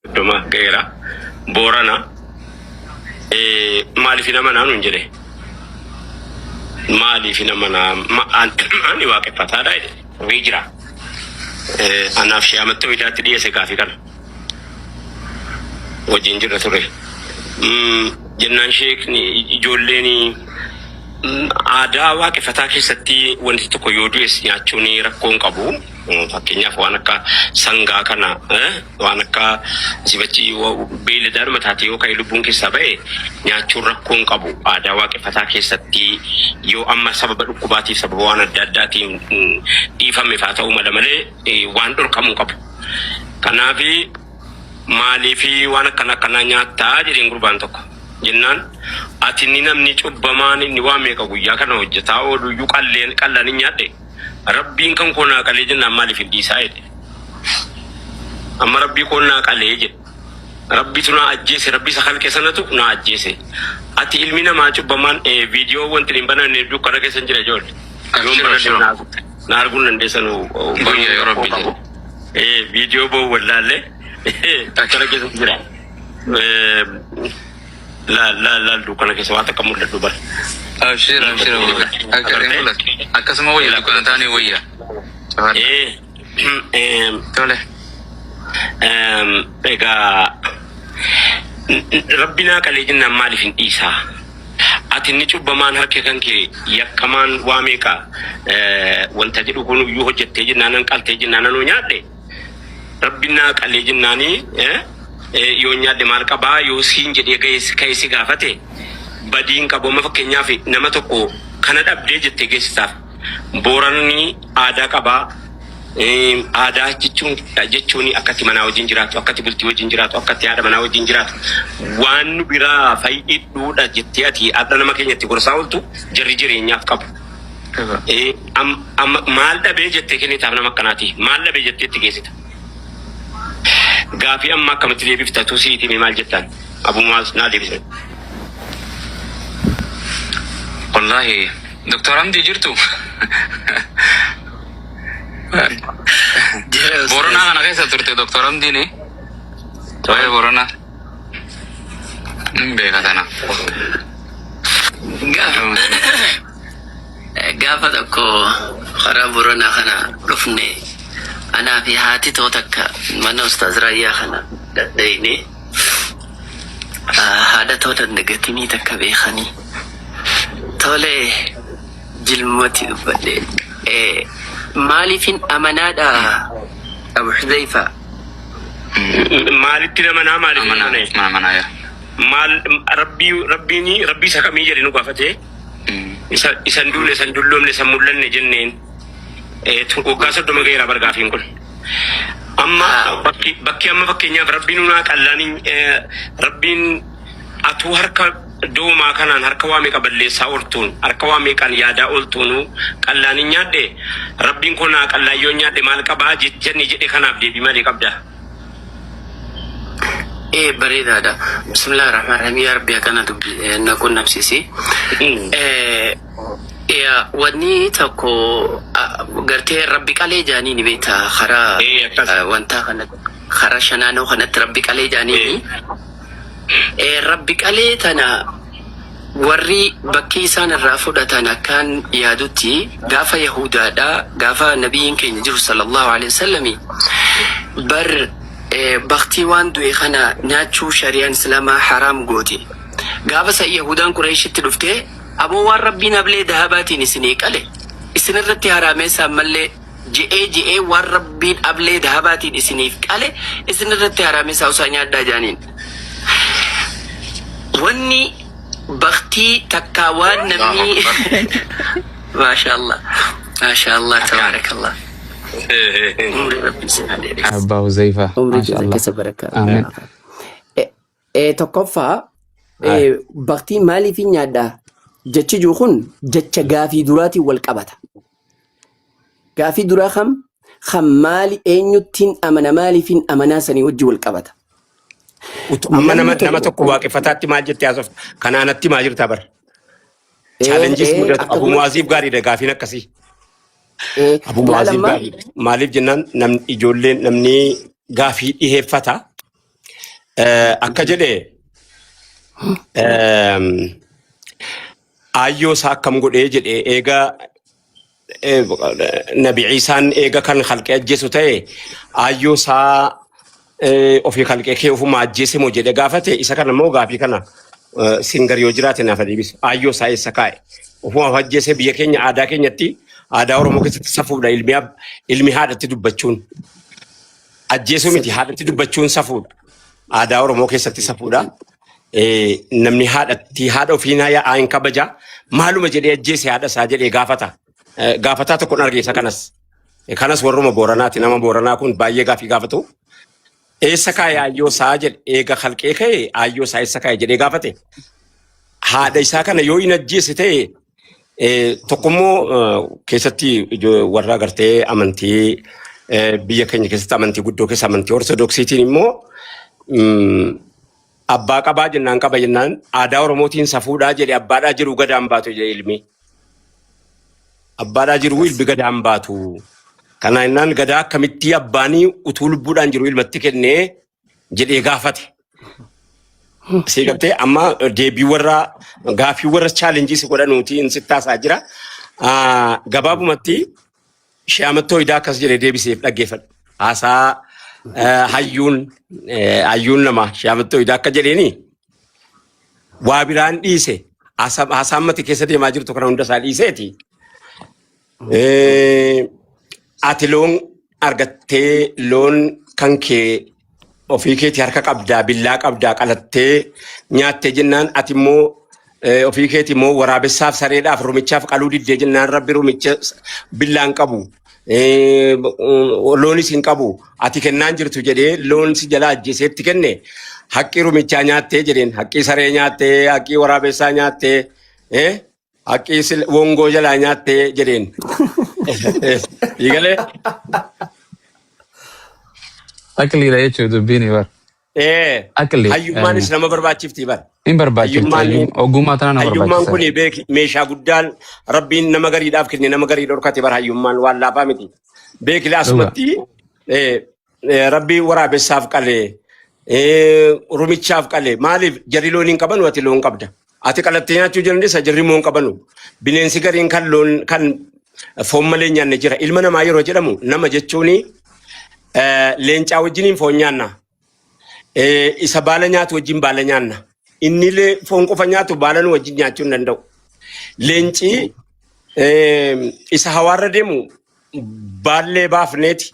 Doma Gera Borana Mali Finamana Nunjere Mali Finamana Ani Wake Patada Vijra Anafshi Amato Vidati Sekafikan Wajinjira Ture Jennan Sheikh ni Joleni Ada Wake Fataki Sati wanti tokko yoo du'es nyaachuun rakkoon qabu fakkeenyaaf waan akka sangaa kana waan akka sibachi beeylada mataati yoo ka'e lubbuun keessaa ba'e nyaachuun rakkoon qabu aadaa waaqeffataa keessatti yoo amma sababa dhukkubaatiif sababa waan adda addaatiin dhiifame faa ta'uu mala malee waan dhorkamuu qabu. Kanaaf maaliif waan akkana nyaattaa jedheen gurbaan tokko jennaan ati ni namni cubbamaan inni waan meeqa guyyaa kana hojjetaa oolu iyyuu qallaan nyaadhe rabbiin kan koonaa qalee jennaan maaliif hidhiisaa jedhe amma rabbii koonaa qalee jedhe rabbitu na ajjeese rabbii isa halkee sanatu na ajjeese ati ilmi namaa cubbamaan viidiyoo wanti hin bananne dukkana keessan jira ijoollee na arguun dandeessanu viidiyoo boo wallaalle dukkana keessan jira لا دوكنا كسوات كمل الدبر. أبشر أكسمه ويا لكنا تاني ويا. تولى. إيجا ربنا كليجنا مالفين إيسا. أتني شو بمان هكذا كي يكمان واميكا وانتجدوا كونوا يوجد تيجنا ننقل تيجنا نونيادي. ربنا كليجنا ني yoo nyaadde maal qabaa yoo siin jedhee keessa gaafate badiin qabu fakkeenyaaf nama tokko kana dhabdee jettee geessisaaf Booranni aadaa qabaa aadaa jechuun akkatti manaa wajjin jiraatu akkatti bultii wajjin jiraatu akkatti haadha manaa wajjin jiraatu waan biraa fayyidduudha jettee ati adda nama keenyatti gorsaa ooltu jarri jireenyaaf qabu. Maal dhabee jettee kennitaaf nama akkanaati maal dhabee jettee itti geessita. Gaafi amma akkamatti deebifta tusiitii maal jettaan Abu Muaz naa deebisan. Wallahi Dr. Hamdi jirtu. Borona kana keessa turte Dr. Hamdi ni. Waa'ee Borona. Beeka tana. Gaafa tokko karaa Borona kana dhufne. أنا في هاتي توتك من أستاذ رأيي خنا ديني هذا توت النجتيني تكبي خني تولي جلمتي بدي مالي فين أمانة أبو حذيفة مالي ترى مالي أمانة يا مال ربي سكمي جري نقافته إسندولهم لسمولن نجنين وقاسد دم غير أبرقافين كل أما بكي أما فكينيا ربنا ناقلاني ربنا أتوهر دوما كان هركوامي قبل ساورتون هركوامي كان يادا أولتونو قلاني نيادة ربنا كنا قلا يونيادة مالك باجي جني جدي كان أبدي بما دي قبدا بريد هذا بسم الله الرحمن الرحيم يا ربي كنا نكون نفسي يا ودني تكو قرتي ربي عليه جاني نبيتها خرا وانتا خرا شنانو خنت ربي عليه جاني ربي عليه تنا وري بكيسان الرافودة تنا كان يادوتي غافا يهودا دا غافا نبيين كي نجر صلى الله عليه وسلم بر بختي وان دوي خنا ناتشو شريان سلاما حرام قوتي غافا سا يهودان قريش تلفتي أبو ربنا بلي ذهباتي نسنيك عليه إسنرتي هرامي ساملي جئ وربين أبلي ذهباتي نسنيك عليه إسنرتي هرامي ساوسانيا داجانين وني بختي تكاوان نمي ما شاء الله تبارك الله أبا وزيفة ما شاء الله آمين تقفى بختي مالي في نيادا جتش جوخون جتش غافي دراتي والقبطة غافي درا خم مالي اينيوتين امنا مالي فين امنا سني وجه والقبطة أما تكو واقفتاتي ما جت ياسف كنانتي ما جرت بر challenges مدت أبو موازيب غاري ده غافي نكسي أبو موازيب غاري مالف جنان نم إجولين نمني غافي إيه فتا أكجده أيو ساكم قد إيجد إيجا نبي عيسى إيجا كان خلق أجسو تاي أيو سا وفي خلق كيف ما أجسي موجود غافته إسا كان مو غافي كنا سينغر يوجرات نافدي بس أيو سا إسا كاي وهو أجسي بيكين عادا كنيتي عادا ورمو كتسفو دا علمي هذا تدبچون أجسو متي هذا تدبچون سفو عادا ورمو كتسفو دا namni haadha ofiinaa yaa'in kabaja maaluma jedhee ajjeese haadha isaa jedhee gaafataa tokko argeessa kanas warruma booranaati nama booranaa kun baay'ee gaafatu eessa kaayee ayyoo isaa jedhe eega halqee ka'e ayyoo isaa eessa kaayee jedhee gaafate haadha isaa kana yoo hin ajjeese ta'e tokkommoo keessatti warra agartee amantii biyya keenya keessatti amantii guddoo keessa amantii ortodoksiitiin immoo Abbaa qabaa jennaan qaba jennaan aadaa Oromootiin safuudhaa jedhe abbaadhaa jiru gadaan baatu jedhe ilmi. Abbaadhaa jiru ilmi gadaan baatu. Kana jennaan gadaa akkamitti abbaanii utuu lubbuudhaan jiru ilmatti kennee jedhee gaafate. Seeqabtee amma deebii warra gaafii warra chaalenjii si godhanuuti in sittaasaa jira. Gabaabumatti Sheeamattoo Idaa akkas jedhee deebiseef dhaggeeffadhu. Haasaa hayyuun nama Sheeamattoo Idaa akka jedheeni waa biraan dhiise haasammati keessa deemaa jirtu kana hunda isaa dhiiseeti. Ati loon argattee loon kan kee ofii keetii harka qabdaa billaa qabdaa qalattee nyaattee jennaan ati immoo ofii keetii immoo waraabessaaf sareedhaaf rumichaaf qaluu diddee jennaan rabbi rumicha billaan qabu. Loonis hin qabu ati kennaan jirtu jedhee loon si jalaa ajjeeseetti kenne haqqii rumichaa nyaattee jedheen haqqii saree nyaattee haqqii waraabessaa nyaattee haqqii wongoo jalaa nyaattee jedheen. Eegalee. Akiliidha jechuun dubbiin bar. Hayyummaanis nama barbaachifti bar. Hin barbaachifti ogummaa tana nama barbaachisa. Hayyummaan kun beeki meeshaa guddaan rabbiin nama gariidhaaf kenne nama garii dhorkate bar hayyummaan waan laafaa miti. Beeki asumatti rabbii waraabessaaf qalee rumichaaf qalee maaliif jarri loon hin qabanu ati loon qabda. Ati qalattee nyaachuu dandeessa jarri moo hin qabanu. Bineensi gariin kan loon kan foon malee nyaanne jira. Ilma namaa yeroo jedhamu nama jechuun leencaa wajjiniin foon nyaanna. Isa baala nyaatu wajjin baala nyaanna. Inni foon qofa nyaatu baala nu wajjin nyaachuu hin danda'u. Leenci isa hawaarra deemu baallee baafneeti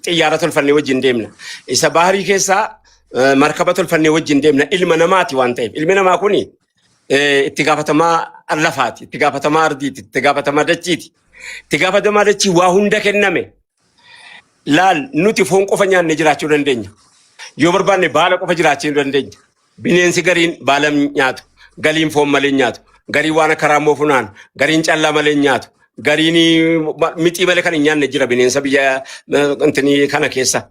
xiyyaara tolfannee wajjin deemna. Isa baharii keessaa markaba tolfannee wajjin deemna. Ilma namaati waan ta'eef. Ilmi namaa kuni itti gaafatamaa lafaati, itti gaafatamaa ardiiti, itti gaafatamaa dachiiti. Itti gaafatamaa dachii waa hunda kenname. Laal nuti foon qofa nyaanne jiraachuu dandeenya. Yoo barbaanne baala qofa jiraachuu dandeenya. Bineensi gariin baala nyaatu, gariin foon malee nyaatu, gariin waan akka raammoo funaan, gariin callaa malee nyaatu, gariin mixii malee kan hin nyaanne jira bineensa biyya kana keessa.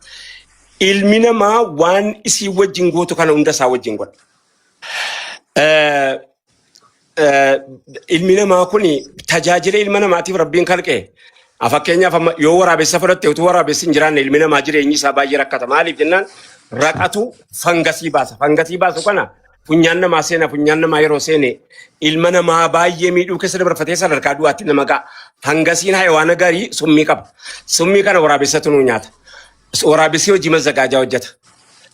Ilmi namaa waan isii wajjin gootu kana hunda isaa wajjin godha. Ilmi namaa kun tajaajila ilma namaatiif rabbiin kalqee. Fakkeenyaaf yoo waraabessa fudhatte utuu waraabessi hin jiraanne ilmi namaa jireenyi isaa baay'ee rakkata. Maaliif jennaan raqatu fangasii baasa. Fangasii baasu kana funyaan namaa seena. Funyaan namaa yeroo seene ilma namaa baay'ee miidhuu keessa dabarfatee sadarkaa du'aatti nama ga'a. Fangasiin hayawaana gaarii summii qaba. Summii kana waraabessatu nu nyaata. Waraabessi hojii mazzagaajaa hojjeta.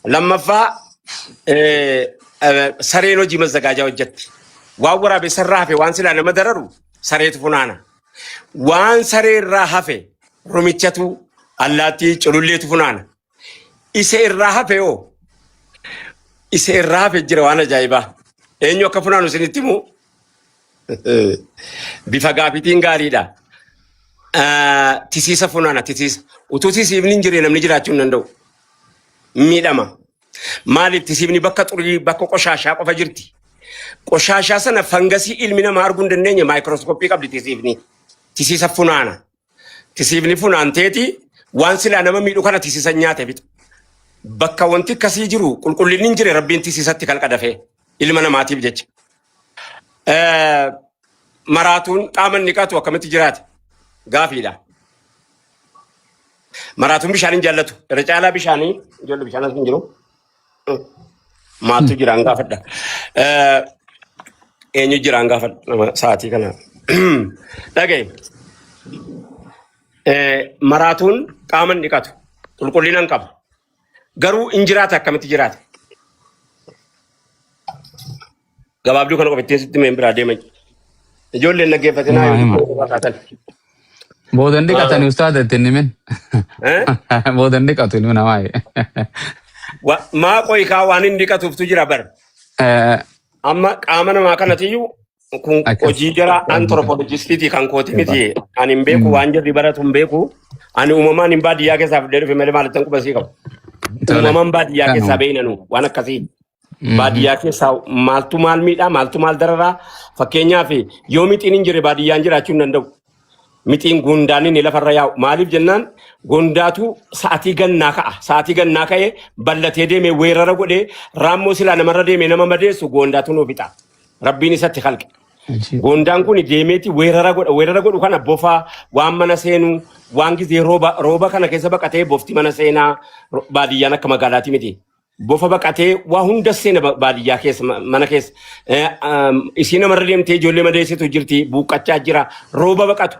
Lammaffaa sareen hojii mazzagaajaa hojjetti. Waan waraabessarraa hafe waan silaa nama dararu sareetu funaana. Waan sareerraa hafe rumichatu allaattii cululleetu funaana. Isa irraa hafe oo isa irraa hafe jira waan ajaa'ibaa. Eenyu akka funaanu isinitti himu bifa gaafitiin gaariidha. Tisiisa funaana tisiisa. Utuu tisiifni hin jirre namni jiraachuu hin danda'u. Miidhama. Maaliif tisiifni bakka xurii bakka qoshaashaa qofa jirti. Qoshaashaa sana fangasii ilmi namaa arguu hin dandeenye maayikirooskooppii qabdi tisiifni. Tisiisa funaana. Tisiifni funaanteeti waan silaa nama miidhu kana tisiisa nyaate bitu. Bakka wanti akkasii jiru qulqullinni hin jire rabbiin tisiisatti kalqa dafee ilma namaatiif jecha. Maraatuun qaama niqatu akkamitti jiraate gaafiidha. Maraatuun bishaan hin jaallatu. Irra caalaa bishaanii ijoollee bishaanas hin jiru. Maatu jiraan gaafadha. Eenyu jiraan gaafadha sa'aatii kana. Dhagaye. Maraatuun qaama hin dhiqatu. Qulqullina hin qabu. Garuu hin jiraata akkamitti jiraata? Gabaabduu kana qofattee sitti mee biraa deeman. Ijoolleen dhaggeeffatinaa Boodan dhiqatanii ustaada ittiin himin. Boodan dhiqatu ilmi namaa. Maa qoyikaa waan hin dhiqatuuftu jira bar. Amma qaama namaa kanatiyyuu kun hojii jara anthropologistiiti kan kooti miti. Ani hin beeku waan jirri baratu hin beeku. Ani uumamaan hin baadiyyaa keessaa fidee dhufe malee maalittan qubasii qabu. Uumamaan baadiyyaa keessaa beeynanu waan akkasii. Baadiyyaa keessaa maaltu maal miidhaa maaltu maal dararaa fakkeenyaaf yoo mixiin hin jirre baadiyyaan jiraachuu hin danda'u. Mixiin gundaan inni lafarra yaa'u maaliif jennaan gundaatu sa'atii gannaa ka'a. Sa'atii gannaa ka'ee ballatee deemee weerara godhee raammoo silaa namarra deemee nama madeessu gondaatu nuu fixa. Rabbiin isatti kalqe. Gondaan kun deemeeti weerara godha. Weerara godhu kana bofaa waan mana seenuu waan gizee rooba kana keessa baqatee bofti mana seenaa baadiyyaan akka magaalaati miti. Bofa baqatee waa hunda seena baadiyyaa keessa mana keessa. Isii namarra deemtee ijoollee madeessitu jirti buuqqachaa jira rooba baqatu.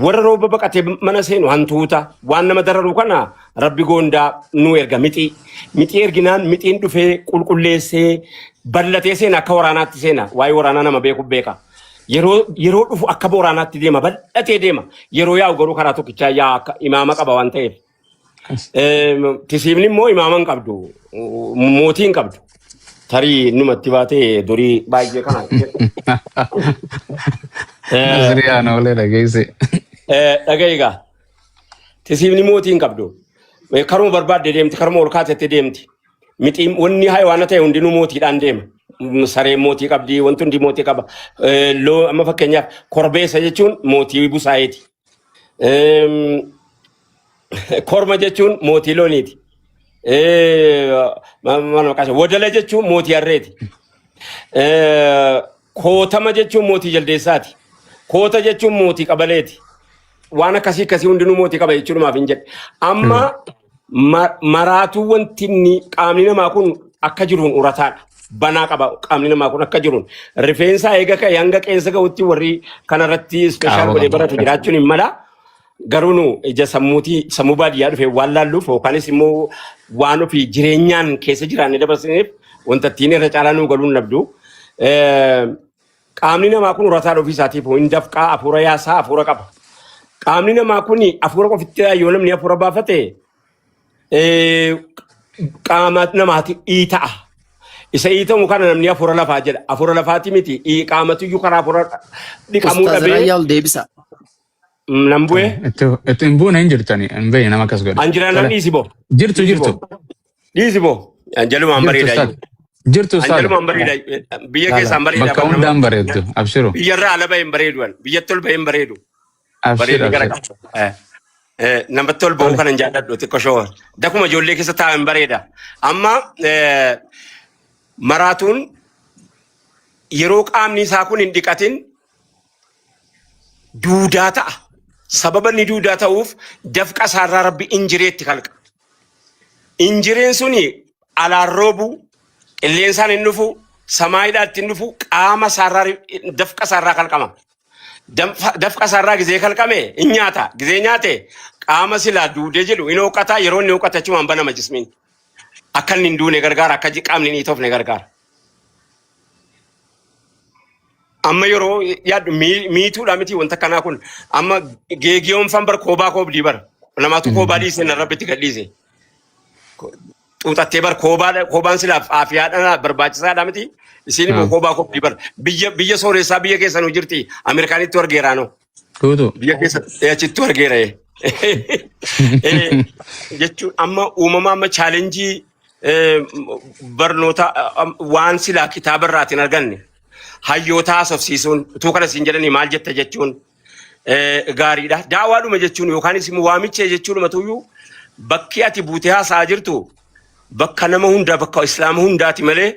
Warra rooba baqatee mana seenu hantuuta waan nama dararu kana rabbi gondaa nu erga mixii. Mixii erginaan mixiin dhufee qulqulleessee ballatee seena akka waraanaatti seena waa'ee waraanaa nama beeku beeka. Yeroo dhufu akka waraanaatti deema ballatee deema. Yeroo yaa'u garuu karaa tokkichaa yaa akka imaama qaba waan ta'eef. Tisiifni immoo imaama hin qabdu mootii hin qabdu. Tarii numatti baatee durii baay'ee kana. Asiriyaan oolee dhageesse. Dhaga'igaa. Tisiifni mootii hin qabdu. Karuma barbaadde deemti karuma ol kaatetti deemti. Mixiin wanni hayawaana ta'e hundinuu mootiidhaan deema. Sareen mootii qabdi wanti hundi mootii qaba. Amma fakkeenyaaf korbeessa jechuun mootii busaayeeti. Korma jechuun mootii looniiti. Wadala jechuun mootii harreeti. Kootama jechuun mootii jaldeessaati. Koota jechuun mootii qabaleeti. Waan akkasii hundinuu mootii qaba jechuudhumaaf hin jedhe. Amma maraatuu wanti qaamni namaa kun akka jiruun urataadha. Banaa qaba qaamni namaa kun akka jiruun. Rifeensaa eega ka'e hanga qeensa ga'utti warri kanarratti ispeeshaal godhee baratu jiraachuun hin mala. Garuu ija sammuu baadiyyaa dhufee waan laalluuf yookaanis immoo waan ofii jireenyaan keessa jiraanne dabarsiniif wanta ittiin irra caalaa nuu galuun labdu. Qaamni namaa kun urataa ofii isaatiif hin dafqaa hafuura yaasaa hafuura qaba. Qaamni namaa kun hafuura qofitti yoo namni hafuura baafate qaama namaati ta'a. Isa ta'u kana namni hafuura lafaa jedha. Hafuura lafaati miti qaamatiyyuu karaa hafuura dhiqamuu dhabee. Nambu'ee. Itti hin buune hin jirtani. Hin beekne nama akkas godhe. Anjiraan dhiisi boo. Jirtu. Dhiisi boo. Anjalumaan bareedaa. Jirtu saala. Anjalumaan bareedaa. Biyya keessaan bareedaa. Bakka hundaan bareeddu. Abshiru. Biyyarraa ala baheen bareedu. Biyyatti ol baheen bareedu. Abshiru. Namatti ol bahuu kanan jaalladhu xiqqoo shoo. Dakuma ijoollee keessa taa'an bareeda. Amma maraatuun yeroo qaamni isaa kun hin dhiqatin duudaa ta'a. Sababa inni duudaa ta'uuf dafqa isaarraa rabbi injireetti kalqa. Injireen suni alaan roobu qilleensaan hin dhufu samaayiidhaatti hin dhufu qaama isaarraa dafqa isaarraa kalqama. Dafqa isaarraa gizee kalqame hin nyaata. Gizee nyaate qaama silaa duudee jedhu hin hooqataa yeroo inni hooqata jechuun banama jismiin. Akka inni hin duune gargaara akka qaamni hin toofne gargaara. Amma yeroo yaaddu miituudha miti wanta kanaa kun amma geegiyoon fan bar koobaa koobdii bar namaatu koobaa dhiise na rabbitti gadhiise. Xuuxattee bar koobaan silaaf aafiyaadhaan barbaachisaadha miti isiin immoo koobaa koobdii bar biyya sooressaa biyya keessanuu jirti Ameerikaanitti wargeeraa no. Biyya keessa achitti wargeera jechuun amma uumama amma chaalenjii barnoota waan silaa kitaabarraatiin arganne. Hayyoota haasofsiisuun utuu kana siin jedhanii maal jetta jechuun gaariidha. Daawaadhuma jechuun yookaanis immoo waamicha jechuun tuyyuu bakki ati buutee haasa'aa jirtu bakka nama hundaa bakka islaama hundaati malee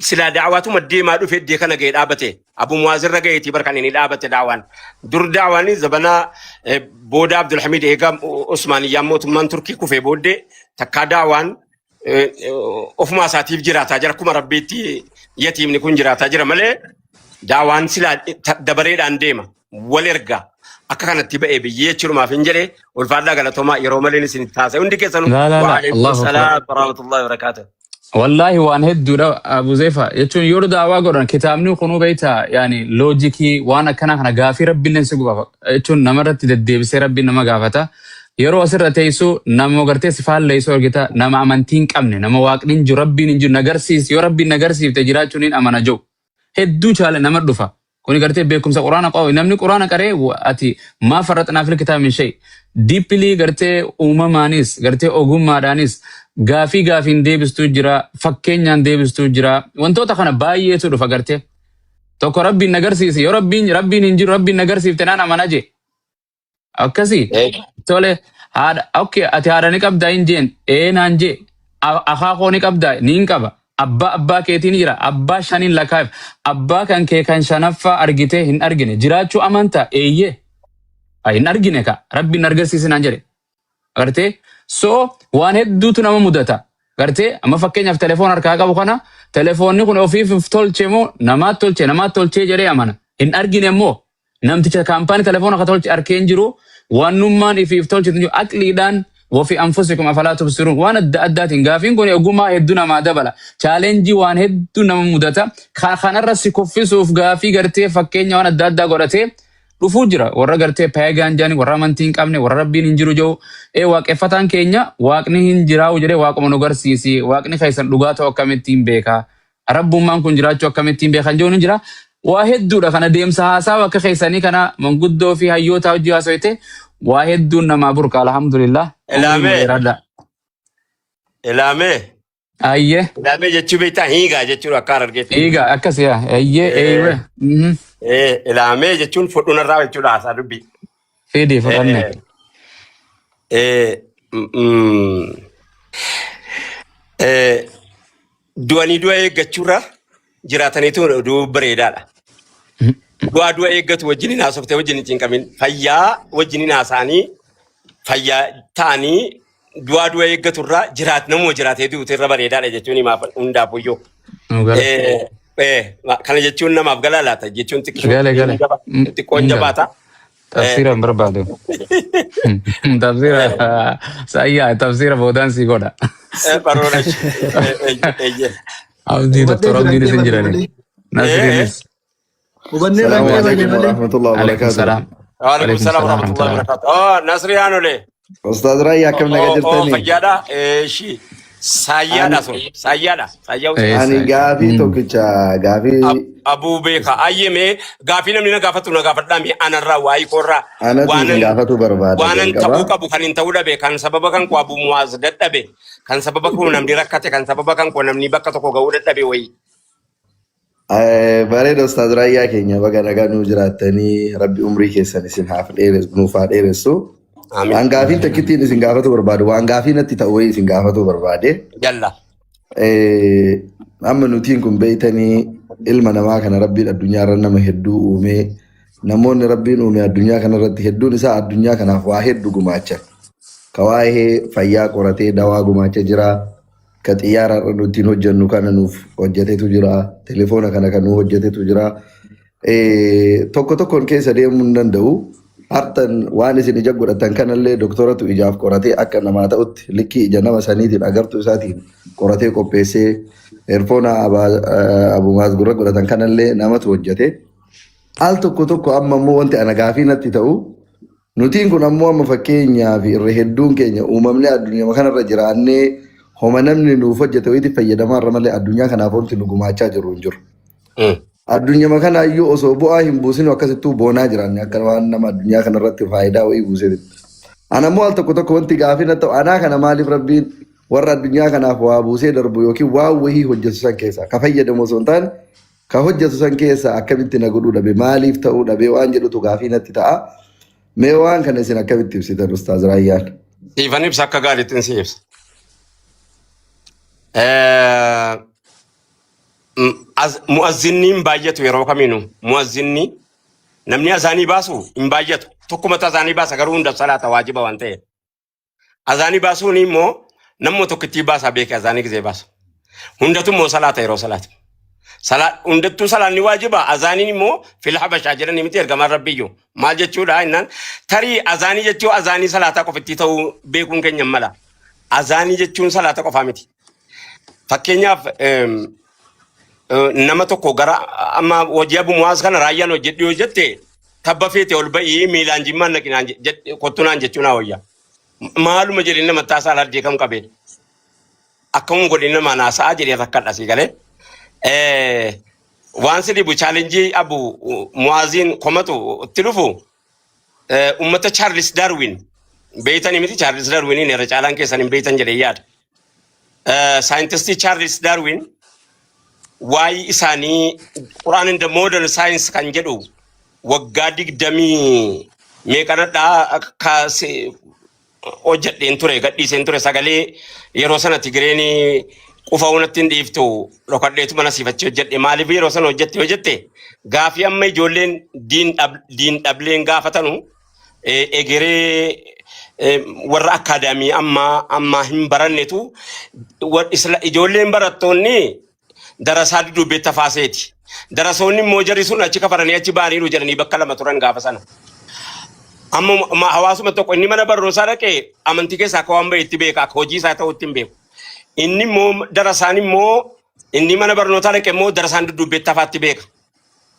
silaa daawaatuma deemaa dhufee iddoo kana ga'ee dhaabate. Abu Muwaazirra ga'eetii barkan inni dhaabate daawaan. Dur daawaan zabanaa booda Abdulhamid eegaa Usmaaniyyaa mootummaan Turkii kufee booddee takkaa daawaan ofuma isaatiif jiraataa jira akkuma rabbiitti yatiimni kun jiraataa jira malee daawaan silaa dabareedhaan deema wal ergaa akka kanatti ba'ee biyyee jechuudhumaaf hin jedhee ulfaadhaa galatoomaa yeroo malee isin taasise hundi keessanuu waalaikum salaam warahmatullahi wabarakatuh. Wallahi waan hedduudha Abu Zefa jechuun yoo daawaa godhan kitaabni kunuu beektaa yaani loojikii waan akkana kana gaafii rabbiin si gubafa jechuun namarratti deddeebisee rabbiin nama gaafata. Yeroo asirra teessu nama gartee sifaan leessoo argita nama amantii hin qabne nama waaqni hin jiru rabbiin hin jiru nagarsiisi yoo rabbiin nagarsiifte jiraachuun hin amana jiru hedduu chaale nama dhufa kuni gartee beekumsa quraana qabu namni quraana qaree ati maa farraxnaa fil kitaab min shay diippilii gartee uumamaanis gartee ogummaadhaanis gaafiin deebistuu jira fakkeenyaan deebistuu jira wantoota kana baay'eetu dhufa gartee tokko rabbiin nagarsiisi yoo rabbiin hin jiru rabbiin nagarsiifte naan amana jee akkasii tole haadha okay ati haadha ni qabdaa hin jeen naan jee akaakoo ni qabdaa ni hin qaba abbaa keetiin jira abbaa shaniin lakkaa'eef abbaa kan kee kan shanaffaa argitee hin argine jiraachuu amantaa eeyyee hin argine ka rabbiin agarsiisi naan jedhe gartee so waan hedduutu nama mudata gartee amma fakkeenyaaf telefoon harkaa qabu kana telefoonni kun ofiif tolche moo namaatti tolchee jedhee amana hin argine immoo namticha kaampaanii telefoona ka tolche arkee hin jiru waanummaan ifiif tolchitu jiru aqliidhaan wafi anfusikum afalaa tubsiruun waan adda addaatiin gaafiin kun ogummaa hedduu namaa dabala chaalenjii waan hedduu nama mudata kanarra si kuffisuuf gaafii gartee fakkeenya waan adda addaa godhatee dhufuu jira warra gartee paagaan jaanii warra amantii hin qabne warra rabbiin hin jiru jiru waaqeffataan keenya waaqni hin jiraa'u jedhee waaquma nu garsiisi waaqni keessan dhugaa ta'u akkamittiin beekaa rabbummaan kun jiraachuu akkamittiin beekan jiru hin jira. Waa hedduudha kana deemsa haasaa akka keessanii kana manguddoo fi hayyoota hojii haasawite waa hedduun namaa burqa alhamdulillah. Ilaamee. Ayyee. Ilaamee jechuu beektaa hiigaa jechuudha akka argeetti. Hiigaa akkasii ayyee eeyyee. Ilaamee jechuun fudhunarraa jechuudha haasaa dubbii. Fidii fudhanne. Du'anii du'a eeggachuurra jiraataniitu oduu bareedaadha. Du'a eeggatu wajjiniin haasoftee wajjiniin cinqamin fayyaa wajjiniin haasaanii fayyaa ta'anii du'a eeggaturraa namoo jiraatee duute irra bareedaadha jechuun himaaf hundaafuyyoo. Kana jechuun namaaf galaa laata jechuun xiqqoon jabaata. Tafsiira hin barbaadu. Tafsiira boodaan si godha. Baroona. Abdii doktor Abdiin isin jirani. Nasiriinis. Assalamu alaikum warahmatullahi wabarakatuh. Waalaikumsalam warahmatullahi wabarakatuh. Nasriyaan olee. Ustaz Raayyaa akkam naga jirtanii? Fayyaadha. Saayyaadha sun. Saayyaadha. Ani gaafii tokkicha gaafii. Abuu beeka ayyemee gaafii namni na gaafatu na gaafadhaami anarraa waa'ee korraa. Anatu gaafatu barbaada. Waanan ta'uu qabu kan hin ta'uu dhabe kan sababa kan koo Abuu Muwaaz dadhabe kan sababa koo namni rakkate kan sababa kan koo namni bakka tokko ga'uu dadhabe wayii. Bareeda Ustaz Raayyaa keenya baga nagaa nuu jiraattanii rabbi umrii keessan isin nuuf haa dheeressu. Waan gaafii takkittiin isin gaafatu barbaadu waan gaafii natti ta'u wayii isin gaafatu barbaade. Jalla. Amma nutiin kun beeytanii ilma namaa kana rabbiin addunyaarra nama hedduu uumee namoonni rabbiin uume addunyaa kanarratti hedduun isaa addunyaa kanaaf waa hedduu gumaacha. Ka waa'ee fayyaa qoratee dawaa gumaacha jira. Ka xiyyaararra nutiin hojjennu kana nuuf hojjetetu jira. Telefoona kana kan nuuf hojjetetu jira. Tokko tokkoon keessa deemuu hin danda'u. Hartan waan isin ija godhatan kanallee doktoratu ijaaf qoratee akka namaa ta'utti likkii ija nama saniitiin agartuu isaatiin qoratee qopheessee eerfoona Abuu Muwaaz gurra godhatan kanallee namatu hojjete. Al tokko amma immoo wanti ana gaafii natti ta'u nutiin kun ammoo amma fakkeenyaa fi irra hedduun keenya uumamnee addunyaa kanarra jiraannee homa namni nuuf hojjete wayiitti fayyadamaa irra malee addunyaa kanaaf wanti nu gumaachaa jiru hin jiru. Addunyaa kana iyyuu osoo bu'aa hin buusinu akkasittuu boonaa jiran akka waan nama addunyaa kanarratti faayidaa wayii buusee. Ana immoo al tokko wanti gaafii na ta'u anaa kana maaliif rabbiin warra addunyaa kanaaf waa buusee darbu yookiin waan wayii hojjetu san keessaa ka fayyadamu osoo hin taane ka hojjetu san keessaa akkamitti na godhuu dhabe maaliif ta'uu dhabe waan jedhutu gaafii natti ta'a. Mee waan kana isin akkamitti ibsitan Ustaaz Raayyaan? Siifan ibsa akka gaariitti si ibsa. Mu'azzinniin baay'atu yeroo kamiinuu mu'azzinni namni azaanii baasu hin baay'atu tokkumatti azaanii baasa garuu hunda salaata waajiba waan ta'eef azaanii baasuun immoo nammo tokkitti baasa beeka azaanii gisee baasa. Hundatuu moo salaata yeroo salaati. Hundattuu salaanni waajiba azaaniin immoo fil habashaa jedhanii miti ergamaan rabbiyyuu maal jechuudha innaan tarii azaanii jechuun azaanii salaataa qofitti ta'uu beekuun keenya mala. Azaanii jechuun salaata qofaa miti. Fakkeenyaaf nama tokko gara amma hojii abumuwaas kana raayyaan hojjedhu yoo jette tabba feete ol ba'ii miilaan jimmaan naqinaan kottunaan jechuun haa wayyaa. Maaluma jedhee nama taasaa laddee kam qabee akkamuma godhee nama naasaa jedhee rakkadha si galee. Waan sidibu challenge abu muazin komatu tilufu ummata Charles Darwin beeytan miti Charles Darwin ni racaalan keessan beeytan jedhe yaad scientist Charles Darwin waa'ee isaanii Quran in the modern science kan jedhu waggaa 20 meeqanadhaa kaase hojjedheen ture gadhiiseen ture sagalee yeroo sana Tigreeni Ufa unattiin dhiiftu dhokadheetu mana siifachii hojjedhe maaliif yeroo sana hojjette gaafii amma ijoolleen diin dhableen gaafatanu egeree warra akaadaamii amma hin barannetu ijoolleen barattoonni darasaa dudubbeetta faaseeti. Darasoonni immoo jarri sun achi kafaranii achi baaniiru jedhanii bakka lama turan gaafa sana. Amma hawaasuma tokko inni mana barnootaa dhaqee amantii keessaa akka waan bahe itti beeka akka hojii isaa ta'u itti hin beeku. Inni immoo darasaan immoo inni mana barnootaa dhaqee immoo darasaan dudubbeetta faatti beeka.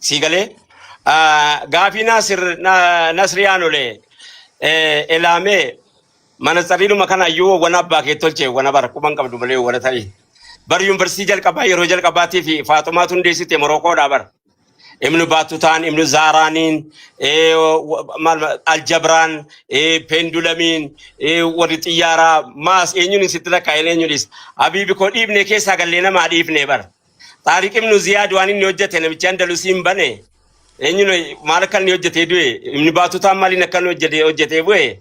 Siigalee gaafii Nasriyaan olee elaamee mana tsariidhuma kana iyyuu wana abbaa kee tolchee wana bara quban qabdu malee wana ta'e. Bar yuunivarsiitii jalqabaa yeroo jalqabaatii fi Faaxumaatu hundeessite Morookoodhaa bara. Ibnu Baatutaan, Ibnu Zaaraaniin, Aljabraan, Pendulamiin, warri xiyyaaraa maas eenyuun sitti rakkaa'een eenyuunis Habiibi koo dhiibne keessaa gallee namaa dhiifne bara. Taariq Ibnu Ziyaad waan inni hojjete namichi Andalusiin bane eenyuun maal akka inni hojjetee du'e Ibnu Baatutaan maaliin akka inni hojjetee bu'e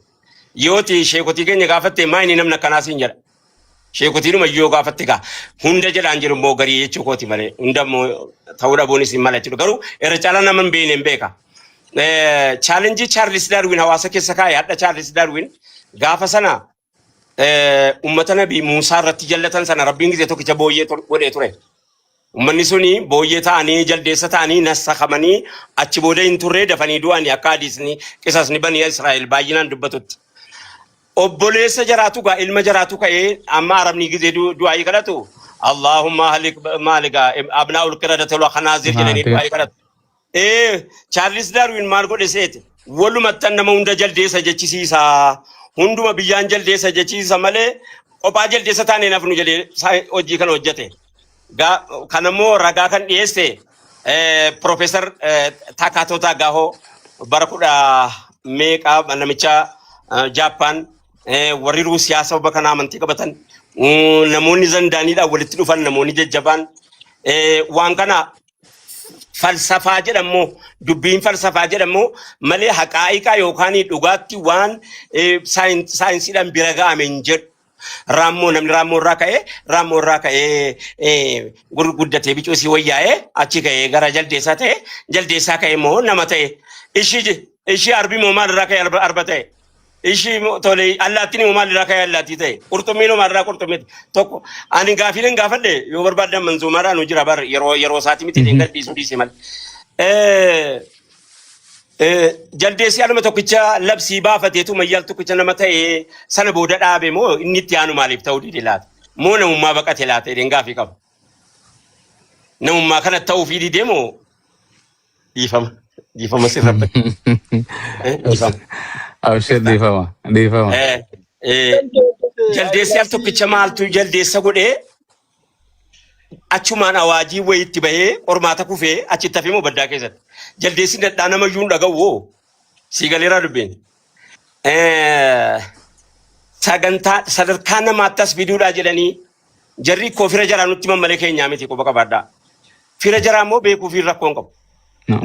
yooti sheekotii keenya gaafatte maa inni namni akkanaas hin jedha. Sheekotiinuma yoo gaafatte gaa hunda jedhaan jiru immoo garii jechuu kooti malee hunda immoo ta'uu dhabuunis hin mala jechuudha garuu irra caalaa nama hin beekne hin beeka. Challenge Charles Darwin hawaasa keessa kaa'e hadha Charles Darwin gaafa sana ummata nabii Muusaa irratti jallatan sana rabbiin gisee tokkicha booyyee godhee ture. Ummanni suni booyyee ta'anii jaldeessa ta'anii nassakamanii achi booda hin turree dafanii du'anii akka hadiisni qisasni banii Israa'el baay'inaan dubbatutti. Obboleessa jaraatu gaa ilma jaraatu ka'ee amma arabni gisee du'aayii kadhatu Allahumma halik maaliga abnaa'ul qiradati wal khanaazir jedhanii du'aayii kadhatu. Charles Darwin maal godhe seete walumattan nama hunda jaldeessa jechisiisa hunduma biyyaan jaldeessa jechisiisa malee kophaa jaldeessa taanee nafnu jedhee hojii kana hojjete. Kanammoo ragaa kan dhiyeesse Profeesar Takatota Gaho bara 10 meeqa namicha Jaapaan warri Ruusiyaa sababa kana amantii qabatan namoonni zandaaniidhaan walitti dhufan namoonni jajjabaan waan kana falsafaa jedhamu dubbiin falsafaa jedhamu malee haqaa'iqaa yookaan dhugaatti waan saayinsiidhaan bira ga'ame hin jedhu. Namni raammoo irraa ka'ee gurguddatee bicuusii wayyaa'ee achi ka'ee gara jaldeessaa ta'e jaldeessaa ka'ee immoo nama ta'e ishii arbii moo maal irraa ka'ee arba ta'e. Ishii tole allaattiin maal irraa ka'ee allaattii ta'e qurxummiin maal irraa qurxummii tokko ani gaafiin gaafadhe yoo barbaadan manzuumaadhaan nu jira bar yeroo isaati miti deemaa dhiisuu dhiise malee. Jaldeessi aluma tokkicha labsii baafateetu mayyaal tokkicha nama ta'e sana booda dhaabe moo inni itti aanu maaliif ta'uu dide laata moo namummaa baqate laata jedheen gaafii qaba. Namummaa kana ta'uu fi didee moo dhiifama sirra dhiifama. Abshir dhiifama. Jaldeessi al tokkicha maaltu jaldeessa godhee achumaan awaajii wayiitti bahee qormaata kufee achitti hafee moo baddaa keessatti. Jaldeessi dadhaa nama iyyuu dhaga'u sii galeeraa dubbeen. Sadarkaa namaattas fiduudhaa jedhanii jarri koo fira jaraa nutti mammalee keenyaa miti qofa qabaadhaa. Fira jaraa immoo beekuu fi rakkoon qabu.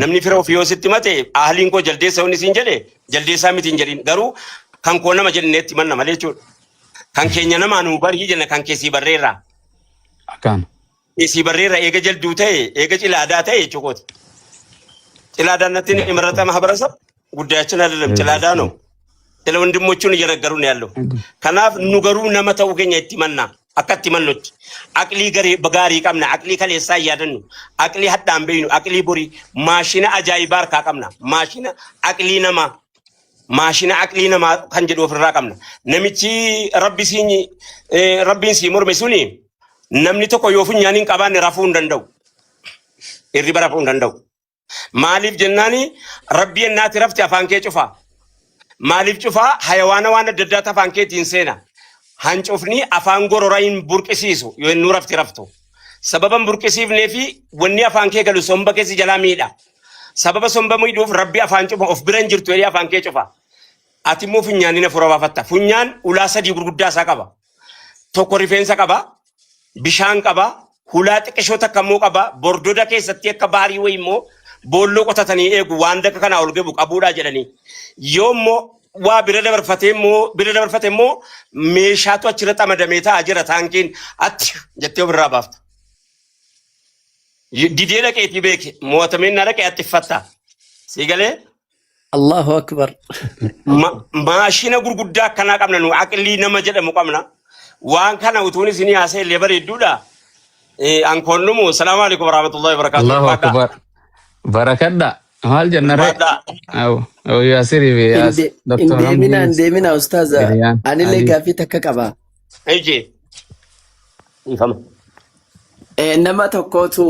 Namni fira ofii yoo sitti mate ahliin koo jaldeessa inni siin jedhe jaldeessaa miti hin jedhin garuu kan koo nama jedhaneetti manna malee jechuudha. Kan keenya namaa nuu barii jenna kan keessii barreerraa. Akkaan. Keessii barreerraa eega jalduu ta'e eega cilaadaa ta'e jechuudha. Cilaadaan natti imarata mahabarasa guddaaችን አይደለም ጭላዳ ነው ስለ ወንድሞቹን እየነገሩ ነው ያለው። ከናፍ ኑገሩ ነመተው ገኛ ይትመና አከት ይመኖች አቅሊ ገሪ በጋሪ ቀምና አቅሊ ከሌሳ ያደኑ አቅሊ ሀዳም በይኑ አቅሊ ቦሪ ማሽና አጃይባር ካቀምና ማሽና አቅሊ ነማ ከንጀዶ ፍራ ቀምና ነሚቺ ረቢን ሲሙር መስኡኒ ነምኒ ተኮ ዮፉኛኒን ቀባን ረፉ እንደንደው ኢሪ በረፉ እንደንደው ማሊፍ ጀናኒ ረቢ እናት ረፍት አፋንኬ ጩፋ ማሊፍ ጩፋ ሐይዋና ዋና ደዳታ አፋንኬ ቲንሴና ሃንጮፍኒ አፋን ጎሮራይን ቡርቅሲሱ የኑ ረፍቶ ሰበበን ቡርቅሲፍ ነፊ ወኒ አፋንኬ ገሉ ሶምበኬ ሲጀላሚዳ ሰበበ ሶምበሙ ይዱፍ ረቢ አፋን ጩፋ ኦፍ ብረን ጅርቱ የዲ አፋንኬ ጩፋ አቲሞ ፉኛኒ ነፍሮባ ፈታ ፉኛን ኡላሰዲ ጉርጉዳ ሳቀባ ቶኮ ሪፌንሳ ቀባ ቢሻን ቀባ ሁላ ጥቅሾ ተከሞ ቀባ ቦርዶዳ ኬሰቲ ከባሪ ወይሞ ቦሎ ቆተተኒ ኤጉ ዋንደከ ከና ኦልገቡ ቀቡዳ ጀለኒ ዮሞ ዋ ቢረደበርፈቴሞ ሜሻቱ አችረጣ መደሜታ አጅረ ታንኪን አት ጀቴው ብራ ባፍታ ዲዴለ ቀቲ ቤክ ሞተሜና ለቀ ያጥፈታ ሲገለ አላሁ አክበር ማሽነ ጉርጉዳ ከና ቀምነኑ አቅሊ ነመጀደ ሙቀምና ዋን ከና ውቱኒ ሲኒ ያሰ ለበረዱዳ አንኮንሙ ሰላም አለይኩም ወራህመቱላሂ ወበረካቱ አላሁ አክበር በረከዳ ማል ጀነረ አው ያሲሪ ቢያስ ዶክተር እንደሚና ኡስታዝ አንለ ጋፊ ተከቀባ እጂ ይፈም nama tokkotu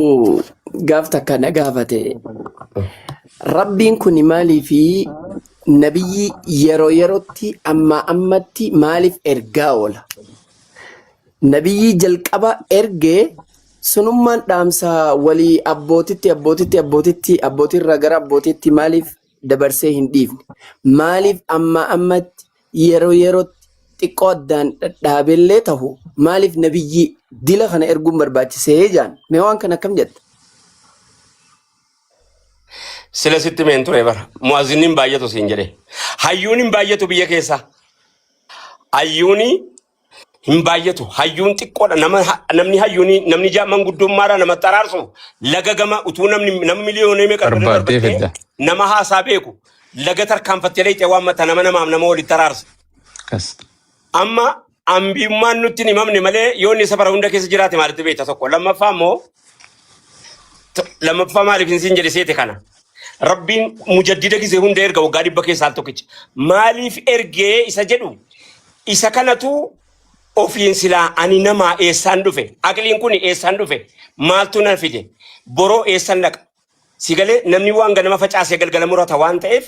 gaaf takka nagaafate rabbiin kun maalii fi nabiyyi yeroo yerootti amma ammatti maaliif ergaa oola nabiyyi jalqaba ergee sunummaan dhaamsa walii abbootirra gara abbootitti maaliif dabarsee hin dhiifne maaliif amma ammatti yeroo yerootti xiqqoo addaan dhaabellee tahu maaliif nabiyyi dila kana erguun barbaachisee jaan mee waan kana akkam jetta sila sitti meen ture bara muazzinin baay'atu siin jedhe hayyuunin baay'atu biyya keessa hayyuuni hin baay'atu hayyuun xiqqoodha namni hayyuuni namni jaamman guddummaadha nama xaraarsu laga gama utuu namni miliyoonii meeqa nama haasaa beeku laga tarkaanfattee leexee waan mata nama walitti xaraarsu amma ambiyummaan nutti himamne malee yoonni safara hunda keessa jiraate maalitti beekta tokko lammaffaa maaliif hin siin jedhe seete kana rabbiin mujaddida gisee hunda erga waggaa 100 keessaa tokkicha maaliif ergee isa jedhu isa kanatu ofiin silaa ani namaa eessaan dhufe aqliin kun eessaan dhufe maaltu na fide boroo eessaan dhaqa sigalee namni waan ganama facaasee galgala murata waan ta'eef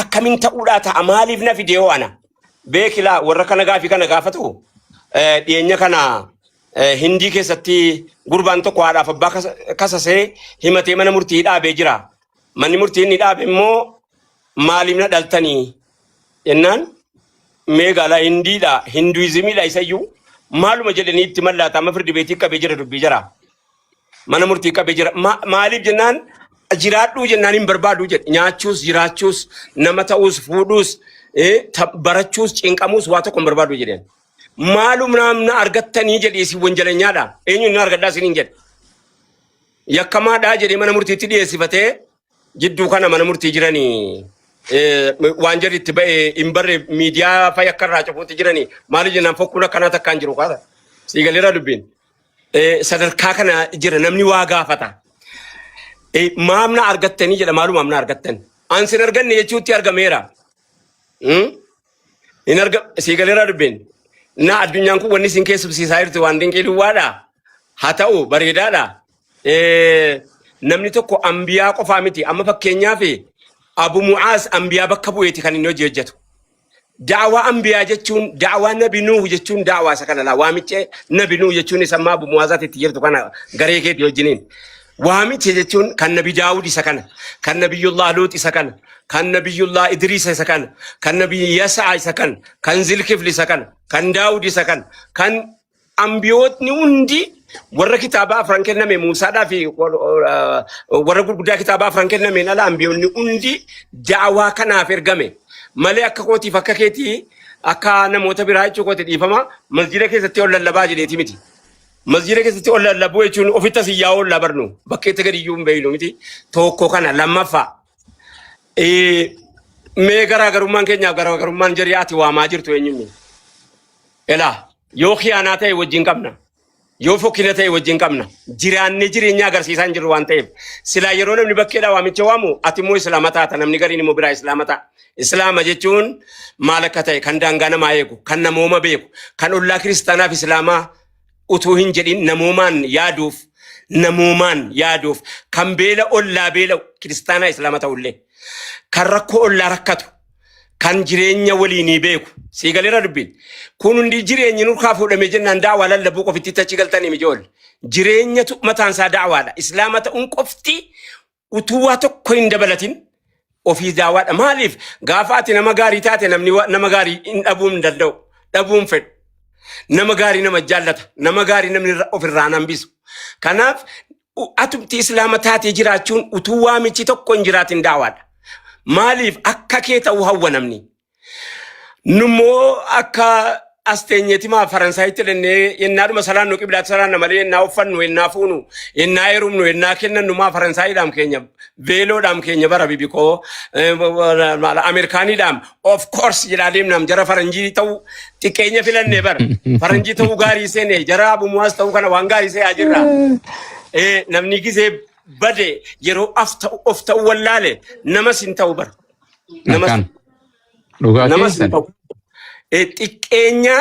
akkamiin ta'uudhaa ta'a maaliif na fide yoo ana beekila warra kana gaafii kana gaafatu dhiyeenya kana hindii keessatti gurbaan tokko haadhaaf abbaa kasasee himatee mana murtii dhaabee jira manni murtii inni dhaabe immoo maaliif na dhaltanii jennaan meegaala hindiidha hinduizimiidha isayyuu maaluma jedhanii itti mallaata amma firdi beetii qabee jira dubbii jira mana murtii qabee jira maaliif jennaan jiraadhuu jennaan hin barbaaduu jedhe nyaachuus jiraachuus nama ta'uus fuudhuus barachuus cinqamuus waa tokko hin barbaadu jedheen maalum namna argattanii jedhee si wanjalanyaadha eenyu inni argadhaa siniin jedhe yakkamaadhaa jedhee mana murtiitti dhiyeessifatee jidduu kana mana murtii jiranii waan jedhi itti ba'e hin barre miidiyaa fayyakkarraa cufuutti jiranii maaliif jennaan fokkuun akkanaa takkaan jiru kaasa siigaleera dubbiin sadarkaa kana jira namni waa gaafata maamna argattanii jedha maalum maamna argattan ansin arganne jechuutti argameera in arga siigaleera dubbiin na addunyaan kun wanni sin keessumsiisaa jirtu waan dinqii duwwaadha haa ta'u bareedaadha namni tokko ambiyaa qofaa miti amma fakkeenyaaf Abu Mu'aaz ambiyaa bakka bu'eeti kan inni hojjetu da'awaa ambiyaa jechuun da'awaa nabi Nuuh jechuun da'awaa isa kana laa waamicha nabi Nuuh jechuun isa ammaa Abu Mu'aazaatti jirtu kana garee keetti wajjiniin waamicha jechuun kan nabi Daawud isa kana kan nabiyullah Luut isa kana kan nabiyullah Idriis isa kana kan nabi Yasaa isa kana kan Zilkifli isa kana kan Daawud isa kana kan ambiyootni hundi warra kitaaba afran kenname Muusaadhaa fi warra gurguddaa kitaaba afran kenname ala ambiyoonni hundi da'awaa kanaaf ergame malee akka kootiif akka keetii akka namoota biraa jechuu kooti dhiifama masjida keessatti ol lallabaa jedheeti miti masjida keessatti ol lallabuu jechuun ofitti asiyyaa ol labarnu bakka itti gadi iyyuu hin beeynu miti tokko kana lammaffaa mee garaagarummaan keenyaaf garaagarummaan jiriyaati waamaa jirtu eenyumni. Elaa yoo khiyaanaa ta'e wajjin qabna. Yoo fokkina ta'e wajjin qabna. Jiraanni jireenya agarsiisaa hin jirru waan ta'eef. Silaa yeroo namni bakkeedhaa waamicha waamu ati immoo islaama taata namni gariin immoo biraa islaama ta'a. Islaama jechuun maal akka ta'e kan daangaa namaa eegu, kan namooma beeku, kan ollaa kiristaanaaf islaamaa utuu hin jedhin namoomaan yaaduuf kan beela ollaa beela kiristaanaa islaama ta'ullee kan rakkoo ollaa rakkatu kan jireenya waliinii beeku siigalera dubbiin kun hundi jireenyi nurkaa fuudhamee jennaan daawaa lallabuu qofitti tachi galtanii mijool jireenyatu mataan isaa daawaadha islaama ta'uun qofti utuu waa tokko hin dabalatin ofii daawaadha maaliif gaafa ati nama gaarii taate namni nama gaarii hin dhabuu hin danda'u dhabuun fedhu nama gaarii nama jaallata nama gaarii namni ofirraa nambisu kanaaf atumti islaama taatee jiraachuun utuu waamichi tokko hin jiraatin daawaadha maaliif akka kee ta'uu hawwa namni nummoo akka asteenyeeti maa Faransaaytti lennee yennaadhuma salaannu qiblaatti salaanna malee yennaa uffannu yennaa fuunu yennaa heerumnu yennaa kennannu maa Faransaayidhaam keenya veeloodhaam keenya bara bibikoo Ameerikaaniidhaam of course jedhaa deemnaam jara faranjii ta'uu xiqqeenya filannee bara faranjii ta'uu gaarii seene jara abumuwaas ta'uu kana waan gaarii see ajirra namni gisee bade yeroo of ta'uu wallaale namas hin ta'u bara namas hin ta'u xiqqeenya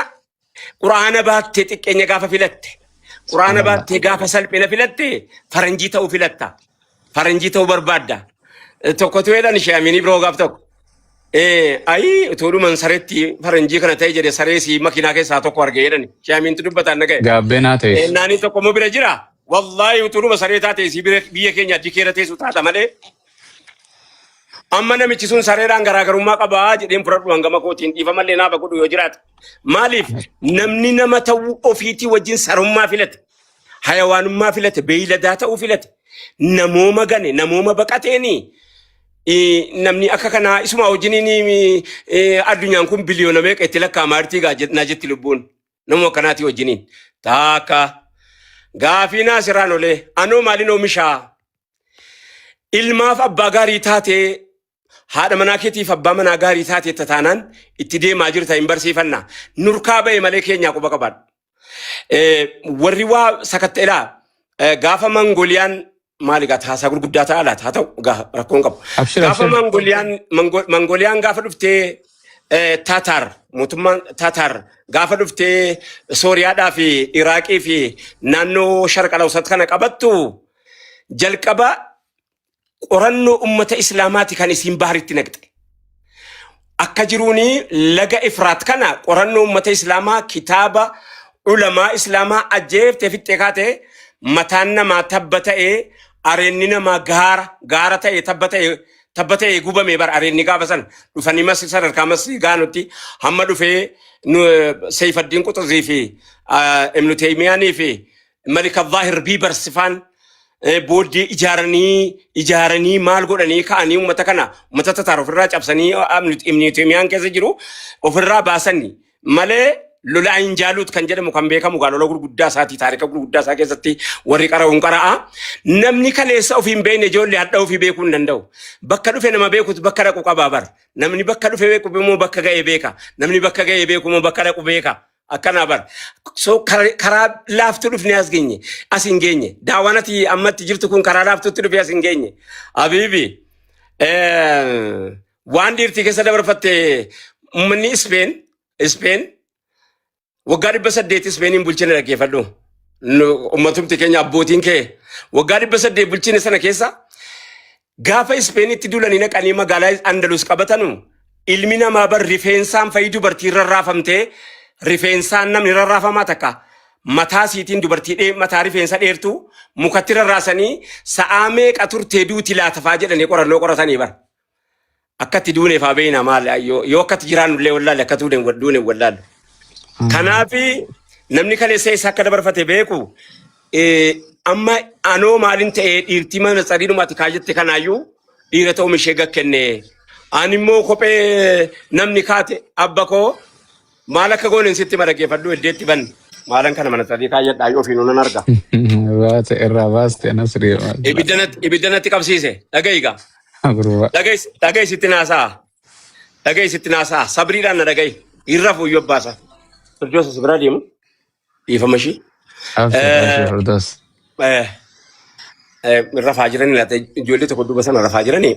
quraana baattee xiqqeenya gaafa filatte quraana baattee gaafa salphina filatte faranjii ta'uu filatta faranjii ta'uu barbaadda tokkotu jedhan shaamini biroo gaaf tokko ayi utuudhuman sareetti faranjii kana ta'e jedhe sareesii makiinaa keessaa tokko argee jedhani shaamintu dubbataan naga'e gaabbeenaa ta'e naanii tokko moo bira jira wallaahi utuudhuma saree taate si biyya keenya addii keera teessu taata malee amma namichi sun sareedhaan garaagarummaa qabaa jedheen fudhadhu hangama kootiin dhiifamallee naaf godhu yoo jiraate maaliif namni nama ta'uu ofiitii wajjin sarummaa filate hayawaanummaa filate beeyladaa ta'uu filate namooma gane namooma baqateeni namni akka kanaa isuma wajjiniin addunyaan kun biliyoona meeqa itti lakkaa'ama artii naa jetti lubbuun namuma akkanaatii wajjiniin taaka gaafii naasirraan olee anoo maaliin oomishaa ilmaaf abbaa gaarii taatee haadha manaa keetiif abbaa manaa gaarii taatee taanaan itti deemaa jirta hin barsiifannaa nurkaa ba'e malee keenyaa quba qabaadhu. Warri waa sakatta'edhaa gaafa mangoliyaan maali gaa taasaa gurguddaa ta'aa laata haa ta'u rakkoon qabu. Gaafa mangoliyaan gaafa dhuftee Taataar mootummaan Taataar gaafa dhuftee Sooriyaadhaa fi Iraaqii fi naannoo Sharqa Lawsat kana qabattu jalqaba qorannoo ummata islaamaati kan isin baharitti naqxe. Akka jiruuni laga Ifraat kana qorannoo ummata islaamaa kitaaba ulamaa islaamaa ajjeeftee fixxee kaatee mataan namaa tabba ta'ee areenni namaa gaara ta'ee tabba ta'ee gubame bara areenni gaafa sana dhufanii masii sadarkaa masii gaanutti hamma dhufee Seyfaddiin Quxuzii fi Ibnu Taymiyaanii fi Malika Zaahir Biibarsifaan booddee ijaaranii maal godhanii ka'anii uummata kana uummata Taataar ofirraa cabsanii Ibnu Taymiyaan keessa jiru ofirraa baasanii malee lola Injaalut kan jedhamu kan beekamu lola gurguddaa isaatii taarika gurguddaa isaa keessatti warri qara'uun qara'a namni kaleessa ofii hin beekne ijoollee hadha ofii beekuu hin danda'u bakka dhufe nama beekutu bakka dhaqu qabaa bara namni bakka dhufe beeku immoo bakka ga'ee beeka namni bakka ga'ee beeku immoo bakka dhaqu beeka. Akkana bar so karaa laaftu dhufne as geenye as hin geenye daawwanati ammatti jirtu kun karaa laaftutti dhufe as hin geenye abibi waan dhiirtii keessa dabarfatte uummanni Ispeen waggaa 800 Ispeeniin bulchine dhaggeeffadhu uummatumti keenya abbootiin kee waggaa 800 bulchine sana keessa gaafa Ispeenitti dulanii naqanii magaalaa Andalus qabatanu ilmi namaa bar rifeensaan fayyadu dubartii rarraafamtee rifeensaan namni rarraafamaa takka mataa siitiin dubartii mataa rifeensa dheertu mukatti rarraasanii sa'aa meeqa turtee duuti laatafaa jedhanii qorannoo qoratanii bara. Akkatti duuneef haa beeyna maal yoo akkatti jiraannullee wallaalle akka duune wallaalle. Kanaafi namni kaleessa isa akka dabarfate beeku amma anoo maalin ta'ee dhiirtii mana tsariidhumaatti kaayyatte kanaayyuu dhiira ta'uu ishee gakkenne ani immoo kophee namni kaate abba koo maal akka goonen sitti dhaggeeffadhu heddeetti ban maalan kana mana sadii kaayyadhaa yoo ofiin nan arga. Baate irraa baaste nasrii ibiddanatti qabsiise dhaga'iigaa dhaga'i sitti naasaa Dhaga'i sitti naasaa sabriidhaan na dhaga'i irra fuuyyoo baasa. Firdoos as biraa deemu dhiifama ishii. Firdoos. Rafaa jiranii laata ijoollee tokko duuba sana rafaa jiranii.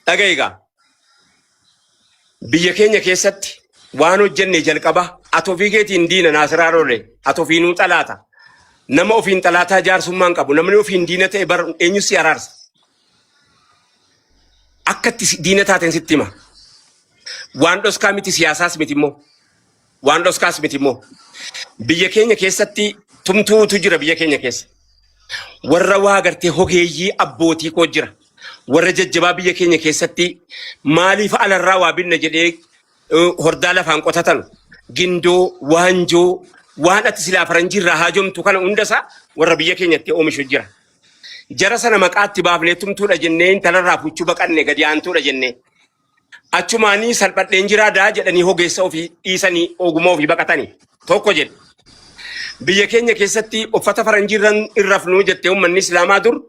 Dhaga'i egaa biyya keenya keessatti waan hojjenne jalqaba ati ofii keetiin diina Naasiraa Roole ati ofiinuu xalaata. Nama ofiin xalaataa jaarsummaan qabu namni ofiin diina ta'e bar eenyu si araarsa. Akkatti diina taateen sitti hima. Waan dhoskaa miti siyaasaas miti immoo. Waan dhoskaas miti immoo. Biyya keenya keessatti tumtuutu jira biyya keenya keessa. Warra waa gartee hogeeyyii abbootii koo jira. Warra jajjabaa biyya keenya keessatti maaliif alarraa waa binna jedhee hordaa lafaan qotatan gindoo waanjoo waan ati silaa faranjiirraa haajomtu kana hundasaa warra biyya keenyatti oomishu jira. Jara sana maqaatti baafnee tumtuudha jennee intalarraa fuchuu baqanne gadi aantuudha jennee. Achumaanii salphadheen jiraadaa jedhanii hogeessa ofii dhiisanii ogummaa ofii baqatanii tokko jedhe. Biyya keenya keessatti uffata faranjiirran irrafnuu jettee uummanni Islaamaa dur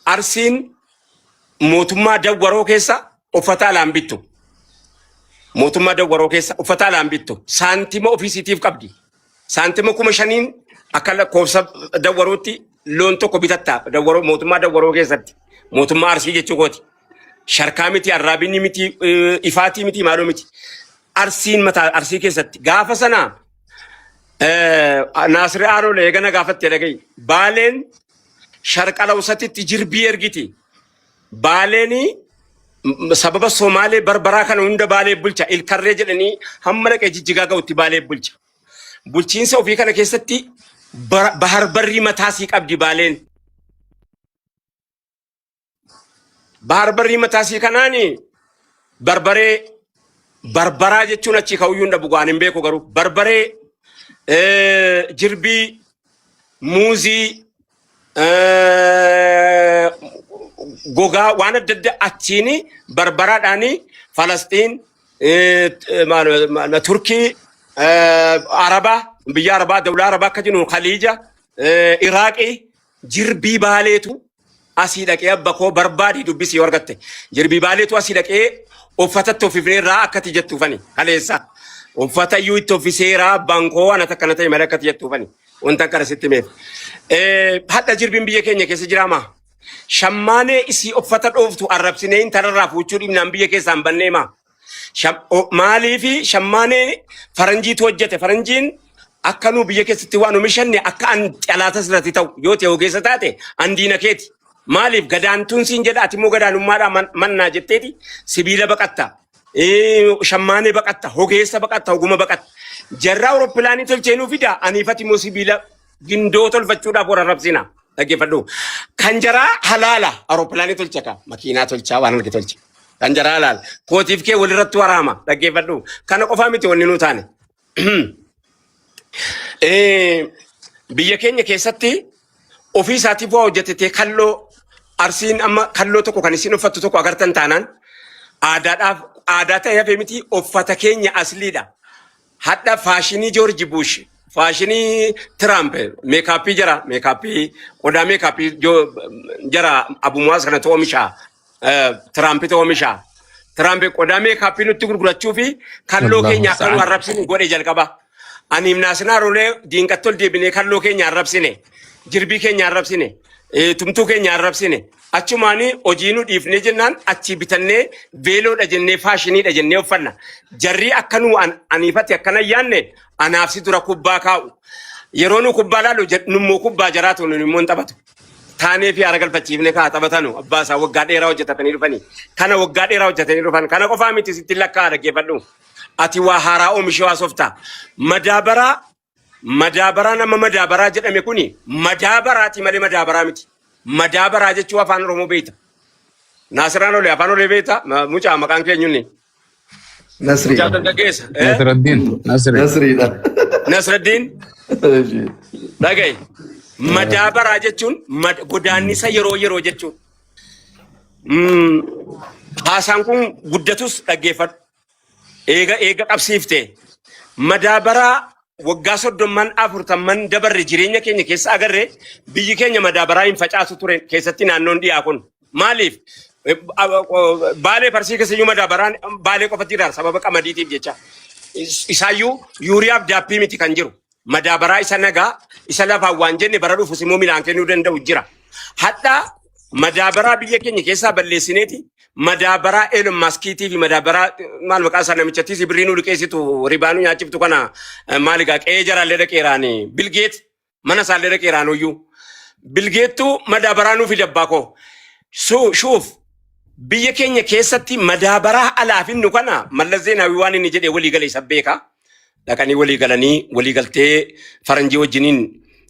Arsiin mootummaa Dawwaroo keessa uffata alaan bittu. Mootummaa Dawwaroo keessa uffata alaan bittu. Saantima ofiisiitiif qabdi. Saantima 5,000 akka lakkoofsa Dawwarootti loon tokko bitatta. Mootummaa Dawwaroo keessatti. Mootummaa Arsii jechuu kooti. Sharkaa miti, arraabinni miti, ifaatii miti, maaloo miti. Arsiin mataa Arsii keessatti. Gaafa sanaa Naasiraa Roole eegana gaafatti dhaga'i. Baaleen sharqala usatitti jirbii ergiti. Baaleen sababa Somaalee barbaraa kana hunda Baalee bulcha. Ilkarree jedhanii hamma dhaqee Jijjigaa ga'utti Baalee bulcha. Bulchiinsa ofii kana keessatti baharbarrii mataasii qabdi Baaleen. Baharbarrii mataasii kanaani barbaraa jechuun achi ka'uyyuu hin dhabu waan hin beeku garuu barbaree jirbii muuzii gogaa waan adda addaa achiini barbaraadhaani Falastiin Turkii Arabaa biyya Arabaa dawlaa Arabaa akka jennu Khaliija Iraaqii jirbii Baaleetu asii dhaqee abba koo barbaadii dubbisii argatte jirbii Baaleetu asii dhaqee uffatatti ofifneerraa akkati jettuufani kaleessa uffata iyyuu itti ofiseeraa bankoo waan akkana ta'e malee akkati jettuufani wanta akkana sitti meef hadda jirbiin biyya keenya keessa jiraamaa shammaanee isii uffata dhooftu arrabsinee intararraa fuuchuu dhibnaan biyya keessaan banneemaa maaliifi shammaanee faranjiitu hojjete faranjiin akka nuu biyya keessatti waan oomishanne akka an calaatas irratti ta'u yoo ta'e ogeessa taate an diina keeti maaliif gadaantuun siin jedha ati immoo gadaanummaadhaa mannaa jetteeti sibiila baqatta shammaanee baqatta hogeessa baqatta oguma baqatta jarraa awuroppilaanii tolcheenuu fida aniifati immoo sibiila gindoo tolfachuudhaaf warra rabsina dhaggeeffadhu kan jaraa halaala awuroppilaanii tolchaka makiinaa tolchaa waan arge tolcha kan jaraa halaala kootiif kee walirratti waraama dhaggeeffadhu kana qofaa miti wanni nuu taane biyya keenya keessatti ofii isaatiif waa hojjetete kalloo Arsiin amma kalloo tokko kan isin uffattu tokko agartan taanaan aadaa ta'e hafee miti uffata keenya asliidha. Hadda faashinii Joorji Buush, faashinii Tiraamp, meekaappii jara, qodaa meekaappii jara abumuwaas kanatu oomishaa, Tiraampitu oomishaa. Tiraamp qodaa meekaappii nutti gurgurachuu fi kalloo keenya akka nu arrabsine godhe jalqaba. Ani Naasiraa Roole diinqattol deebinee kalloo keenya arrabsine, jirbii keenya arrabsine. Tumtuu keenya arrabsine achumaanii hojii nu dhiifnee jennaan achi bitannee veeloodha jennee faashiniidha jennee uffanna jarri akka nu aniifatti akkana yaanne anaafsi dura kubbaa kaa'u yeroo nu kubbaa laalu nummoo kubbaa jaraatu nu immoo taphatu taanee fi haara galfachiifnee kaa taphatanu abbaa isaa waggaa dheeraa hojjetatanii dhufanii kana waggaa dheeraa hojjetanii dhufan kana qofaa miti sitti lakkaa dhaggeeffadhu ati waa haaraa oomishee waa softaa madaabaraa nama madaabaraa jedhame kuni madaabaraati malee madaabaraa miti. Madaabaraa jechuun afaan Oromoo beekta. Naasiraan Roole afaan Oromoo beekta. Mucaa maqaan keenyuuni. Nasri. Mucaa dargaggeessa. Nasriidha. Nasraddiin. Dhaga'i. Madaabaraa jechuun godaannisa yeroo jechuun. Haasaan kun guddatus dhaggeeffadhu. Eega qabsiiftee. Madaabaraa waggaa 30 dabarre jireenya keenya keessa agarre biyyi keenya madaabaraa hin facaasu ture keessatti naannoon dhiyaa kun maaliif Baalee Farsii keessa madabaraan baalee qofatti iraar sababa qamadiitiif jecha. Isaayyuu yuuriyaaf daappii miti kan jiru. Madabaraa isa nagaa isa lafaan waan jenne bara dhuufus immoo midhaan kennuu danda'u jira. Hadhaa madabaraa biyya keenya keessaa balleessineeti. Madabaraa Elon Muskiitii fi madabaraa maal maqaa isaa namichatti Sibriinuu liqeessitu ribaanuu nyaachiftu kana maaligaa qe'ee jaraallee dhaqeeraani. Bilgeet mana isaallee dhaqeeraanuyyuu. Bilgeettuu madabaraa nuufi dabbaa koo. Shuuf biyya keenya keessatti madabaraa alaafinnu kana Mallas Zeenaawii waan inni jedhee walii galee isa beeka. Dhaqanii walii galanii walii galtee faranjii wajjiniin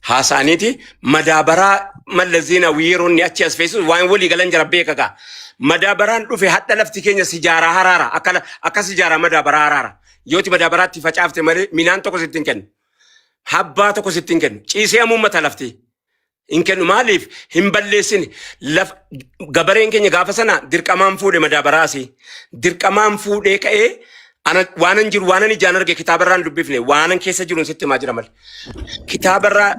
haasa'aniiti. Madabaraa Mallas Zeenaawii yeroo inni achi as feesisu waan walii galan jira beeka kaa. Madabaraan dhufe hadha lafti keenya sijaaraa haraara akka sijaaraa madabaraa haraara. Yooti madabaraatti facaafte malee midhaan tokko sitti hin kennu. Habbaa tokko sitti hin kennu. Ciisee amummata lafti. In kennu maaliif hin balleessine gabareen keenya gaafa sana dirqamaan fuudhe madabaraasi. Dirqamaan fuudhee ka'ee waanan jiru waanan ijaan arge kitaabarraan dubbifne waanan keessa jiruun sitti himaa jira malee. Kitaabarraa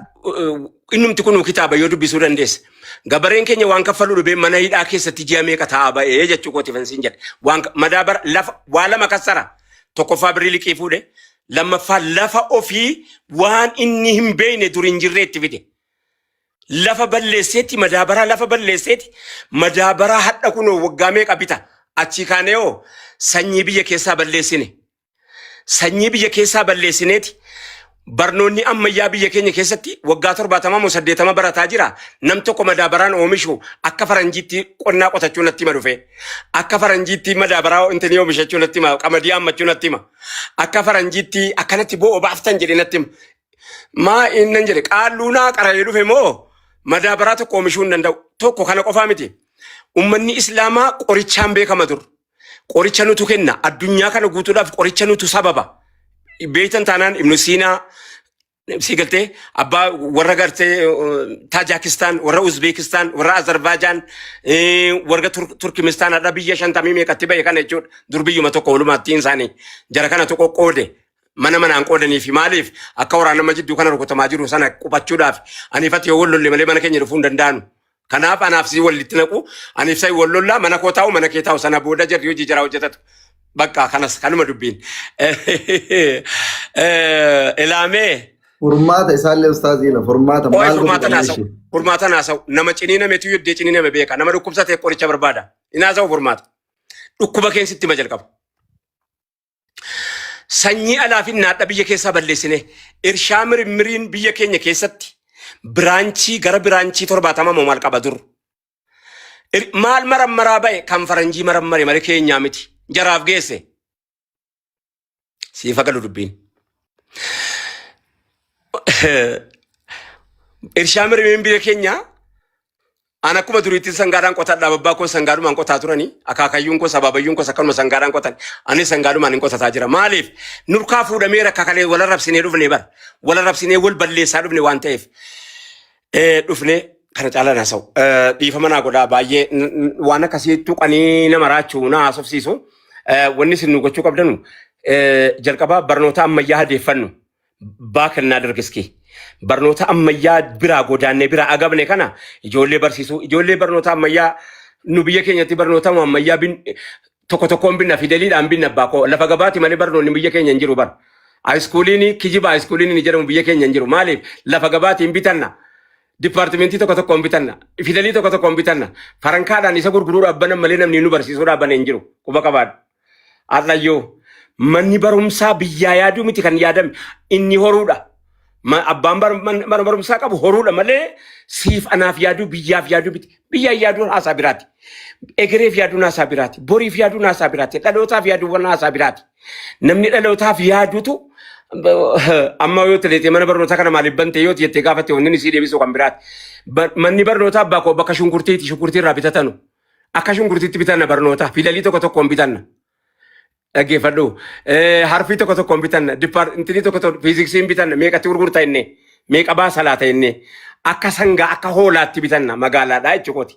innumti kun kitaaba yoo dubbisuu dandeesse. Gabareen keenya waan kaffaluu dhubee mana hidhaa keessatti ji'a meeqa taa'aa ba'ee jechuu kooti fansiin jedhe. Madabara lafa waa lama kassara. Tokkoffaa birrii liqii fuudhe. Lammaffaa lafa ofii waan inni hin beekne dur hin jirre itti fide. Lafa balleesseetti madabaraa lafa balleesseetti madabaraa hadha kunoo waggaa meeqa bita achi kaanee sanyii biyya keessaa balleessine. Sanyii biyya keessaa balleessineeti barnoonni ammayyaa biyya keenya keessatti waggaa 70 barataa jira. Nam tokko madabaraan oomishu akka faranjiitti qonnaa qotachuu natti hima dhufe. Akka faranjiitti madabaraa intini oomishachuu natti hima qamadii hammachuu natti hima. Akka faranjiitti akkanatti bo'oo baaftan jedhe natti hima. Maa innan jedhe qaalluunaa qara'ee dhufe moo madabaraa tokko oomishuu hin danda'u. Tokko kana qofaa miti. Ummanni Islaamaa qorichaan beekama dur. Qoricha nutu kenna. Addunyaa kana guutuudhaaf qoricha nutu sababa. Beektan taanaan Ibnu Siinaa sigaltee abbaa warra gartee Taajikistaan, warra Uzbeekistaan, warra Azerbaajaan, warra Turkmenistaan adda biyya 50 meeqatti bahe kana jechuudha. Dur biyyuma tokko walumaattiin isaanii jara kana tokko qoode. Mana manaan qoodanii fi maaliif akka waraana nama jidduu kana rukutamaa jiru sana qubachuudhaaf aniifatti yoo wallolle malee mana keenya dhufuu hin danda'anu. Kanaaf anaaf si walitti naqu aniif sa'i wallollaa mana koo taa'u mana kee taa'u sana booda jarri hojii jaraa hojjetatu. Bakka kanas kanuma dubbiin. Ilaamee. Furmaata isaallee ustaaziila furmaata maal godhu? Furmaata naasa'u nama cinii nameetu yoddee cinii name beeka nama dhukkubsatee qoricha barbaada. Inaasa'u furmaata. Dhukkuba keensitti ma jalqabu. Sanyii alaafin naadha biyya keessaa balleessine irshaa mirmiriin biyya keenya keessatti biraanchii gara biraanchii 70 maal qaba dur. Maal marammaraa ba'e kan faranjii marammare malee keenyaa miti. Jaraaf geesse. Siifa galu dubbiin. Irshaa mirmiriin biyya keenyaa ana akkuma duriitti sangaadhaan qotadhaa babbaa koo sangaadhumaan qotaa turanii akaakayyuun koo sababayyuun koo akkanuma sangaadhaan qotan ani sangaadhumaan hin qotataa jira maaliif nurkaa fuudhamee rakka kalee wal arrabsinee dhufne bar wal arrabsinee wal balleessaa dhufne waan ta'eef dhufne kana caalaa naasa'u dhiifama naa godhaa baay'ee waan akkasii tuqanii nama raachuu na haasofsiisu wanni isin nu gochuu qabdanu jalqabaa barnoota ammayyaa hadeeffannu baakannaa dargiskee. Barnoota ammayyaa biraa godaannee biraa agabne kana ijoollee barsiisuu ijoollee barnoota ammayyaa nu biyya keenyatti barnoota ammayyaa tokko tokkoon binna fideliidhaan binna baakoo lafa gabaati malee barnoonni biyya keenya hin jiru bar. Haayiskuuliin kijiba haayiskuuliin ni jedhamu biyya keenya hin jiru maaliif lafa gabaati hin bitanna. Dipaartimentii tokko tokkoon bitanna fidelii tokko tokkoon bitanna farankaadhaan isa gurguruu dhaabbanan malee namni nu barsiisuu dhaabbanee hin jiru quba qabaadha. Adlayyoo manni barumsaa biyyaa yaaduu miti kan yaadame inni horuudha. Abbaan mana barumsaa qabu horuudha malee siif anaaf yaaduu biyyaaf yaaduu miti. Biyyaa yaaduun haasaa biraati. Egereef yaaduun haasaa biraati. Boriif yaaduun haasaa biraati. Dhalootaaf yaaduun haasaa biraati. Namni dhalootaaf yaadutu amma yoo ta'e mana barnootaa kana maaliif bante yoo jettee gaafatte wanni isii deebisuu kan biraati. Manni barnootaa bakka shunkurtiiti shunkurtiirraa bitatanu. Akka shunkurtiitti bitanna barnootaa fidelii tokko tokkoon bitanna. Dhaggeeffadhu harfii tokko tokkoon bitanna dipaartimentii tokko fiiziksiin bitanna meeqatti gurgurtaa inni meeqa baasaa laata inni akka sangaa akka hoolaatti bitanna magaalaadhaa jechuukooti.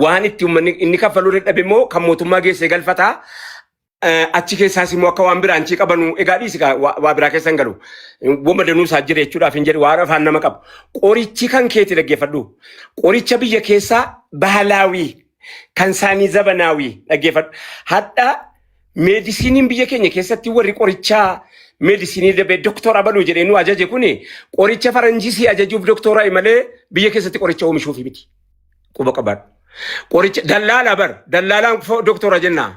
Waan itti uummanni inni kaffaluu dadhabe immoo kan mootummaa geessee galfataa achi keessaas immoo akka waan biraa anchii qabanu egaa dhiisi waa biraa keessa hin galu. Wama danuu isaa jira jechuudhaaf hin jedhu waan afaan nama qabu. Qorichi kan keeti dhaggeeffadhu. Qoricha biyya keessaa bahalaawii kan saanii zabanaawii dhaggeeffadhu. Hadda meedisiiniin biyya keenya keessatti warri qorichaa meedisinii dabee doktora baluu jedhee nu ajaje kuni qoricha faranjisii ajajuuf doktora malee biyya keessatti qoricha oomishuuf miti. Quba qabaadhu. Qoricha dallaalaan doktora jennaa.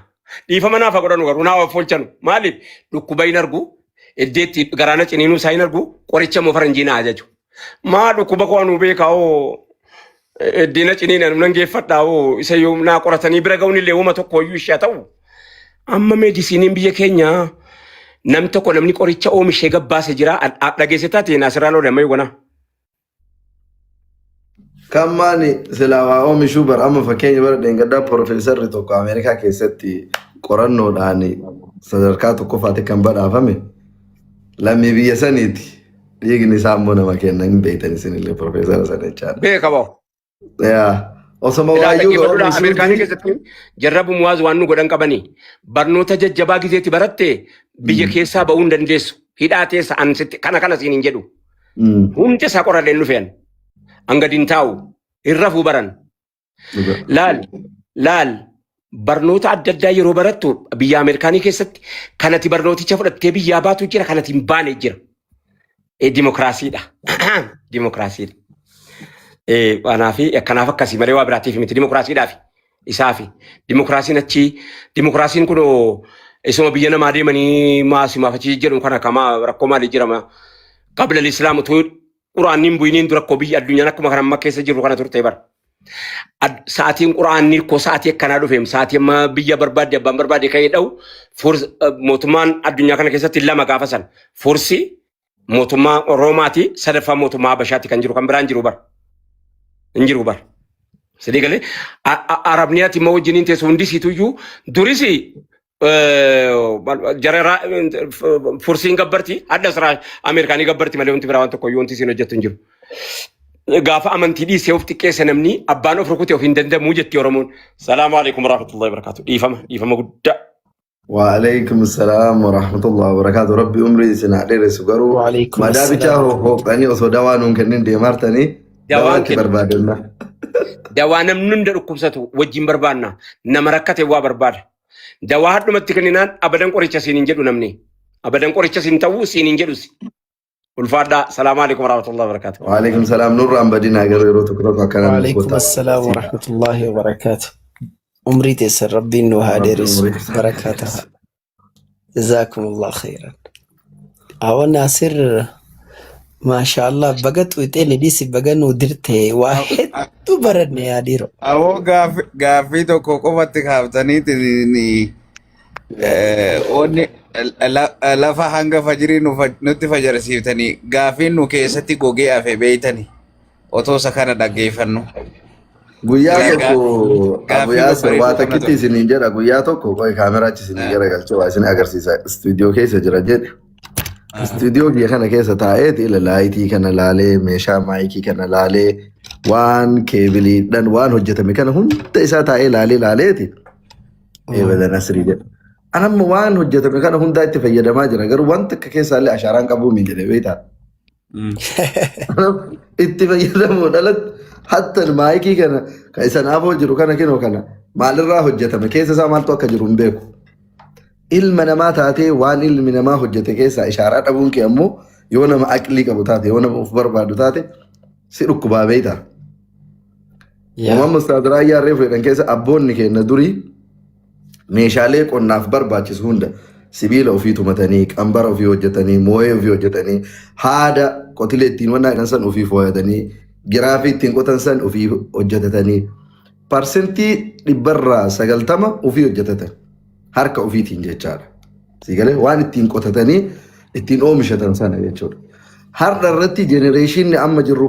Dhiifama naaf godhanu garuu naa folchanu. Maaliif dhukkuba hin argu iddeetti garaana ciniinuu isaa hin argu qoricha moo faranjii na ajaju. Maa dhukkuba koo anu beekaa'oo iddiina ciniina nan geeffadhaa'oo isa yoo naa qoratanii bira ga'uun illee uuma tokko iyyuu ishee ta'u. Amma meedisiiniin biyya keenya nam tokko namni qoricha oomishee gabbaase jira dhageessitaa ta'e naasirraan oolama yoo gana. Kammaani silaa oomishuu bara amma fakkeenya bara dheengaddaa Profeesarri tokko Ameerikaa keessatti qorannoodhaan sadarkaa tokkoffaatti kan badhaafame lammii biyya saniiti. Dhiigni isaa immoo nama kenna hin beektan isinillee Profeesara sana jechaadha. Beekamoo. Osoma waayyuu Ameerikaa keessatti jarrabu muwaaz waan nu godhan qabanii barnoota jajjabaa gizeetti baratte biyya keessaa ba'uu hin dandeessu. Hidhaa teessa kana siin hin jedhu. Hundi isaa qorallee hin dhufeen. Angadiin taa'u irra fuu baran. Laal barnoota adda addaa yeroo barattu biyya Ameerikaanii keessatti kanati barnooticha fudhattee biyyaa baatu jira kanati hin baane jira. Dimokiraasiidha. Dimokiraasiidha. Kanaaf akkasii malee waa biraatiif miti dimokiraasiidhaaf isaafi. Dimokiraasiin kun isuma biyya namaa deemanii maasimaaf achi jedhu kana kamaa rakkoo maalii jirama. Qabla Islaamu Quraanniin bu'iniin dura koo biyya addunyaan akkuma kana amma keessa jiru kana turte bara. Sa'aatiin Quraanni koo sa'aatii akkanaa dhufeem sa'aatii amma biyya barbaadde abbaan barbaadde ka'ee dha'u mootummaan addunyaa kana keessatti lama gaafa san forsi mootummaa Roomaati sadaffaa mootummaa Habashaatti kan jiru kan biraan jiru bara. Hin jiru bara. Sadii galee Arabniyaatti immoo wajjiniin teessu hundi siituyyuu durisi jarara fursiin gabbarti adda siraa Ameerikaanii gabbarti malee wanti biraa waan tokko wanti siin hojjettu hin jiru. Gaafa amantii dhiisee of xiqqeesse namni abbaan of rukute of hin dandamuu jetti Oromoon. Salaamu alaikum warahmatullahi wabarakatuh. Dhiifama guddaa. وعليكم السلام ورحمة الله وبركاته ربي أمري سنعدير سكرو ما دابتها هو أني أصو دوان كنين دي مارتني دوان بربادنا دوان من ندر كبساتو وجين بربادنا نمركته وا برباد دوان نمتكنينان أبداً قريتش سينين جدو نمني أبداً قريتش سينتاو سينين جدو والفادا السلام عليكم ورحمة الله وبركاته وعليكم السلام نور عم بدينا غيرو تكرو كلام وعليكم السلام ورحمة الله وبركاته عمري تيسر ربي إنه هادرس بركاتها جزاكم الله خيرا أو ناصر ما شاء الله بقت ويتيني ديسي بقى ودرته واحد تبردني يا ديرو أو غافي تو كوكو باتخافتني تنيني lafa hanga fajirii nutti fajarsiiftanii gaafiin nu keessatti gogee hafe beeytani otoo isa kana dhaggeeffannu. Guyyaa tokko waa takkitti isiniin jedha guyyaa tokko qoy kaameraachi isiniin garagalchee waa isin agarsiisa istuudiyoo keessa jira jedhe. Istuudiyoo biyya kana keessa taa'eeti ila laayitii kana laalee meeshaa maayikii kana laalee waan keebiliidhaan waan hojjetame kana hunda isaa taa'ee laaleeti. Eebada Nasrii jedha. Anamma waan hojjetame kana hundaa itti fayyadamaa jira garuu waan takka keessaallee ashaaraan qabuu mi jedhe beektaa. Itti fayyadamuu dhalatti hatta maayikii kana kan isa naafoo jiru kana kinoo kana maalirraa hojjetame keessa isaa maaltu akka jiru hin beeku. Ilma namaa taatee waan ilmi namaa hojjete keessaa ishaaraa dhabuun kee ammoo yoo nama aqlii qabu taate yoo nama of barbaadu taate si dhukkubaa beektaa. Uumama Ustaad Raayyaa Reefuu keessa abboonni keenya durii meeshaalee qonnaaf barbaachisu hunda sibiila ofii tumatanii qambara ofii hojjetanii moo'ee ofii hojjetanii haada qotilee ittiin wannaa san ofii fooyyatanii giraafii ittiin qotan san ofii hojjetatanii parsentii 90% ofii hojjetatan harka ofiitiin jechaadha. Sigalee waan ittiin qotatanii ittiin oomishatan sana jechuudha. Har'a irratti jenereeshinni amma jirru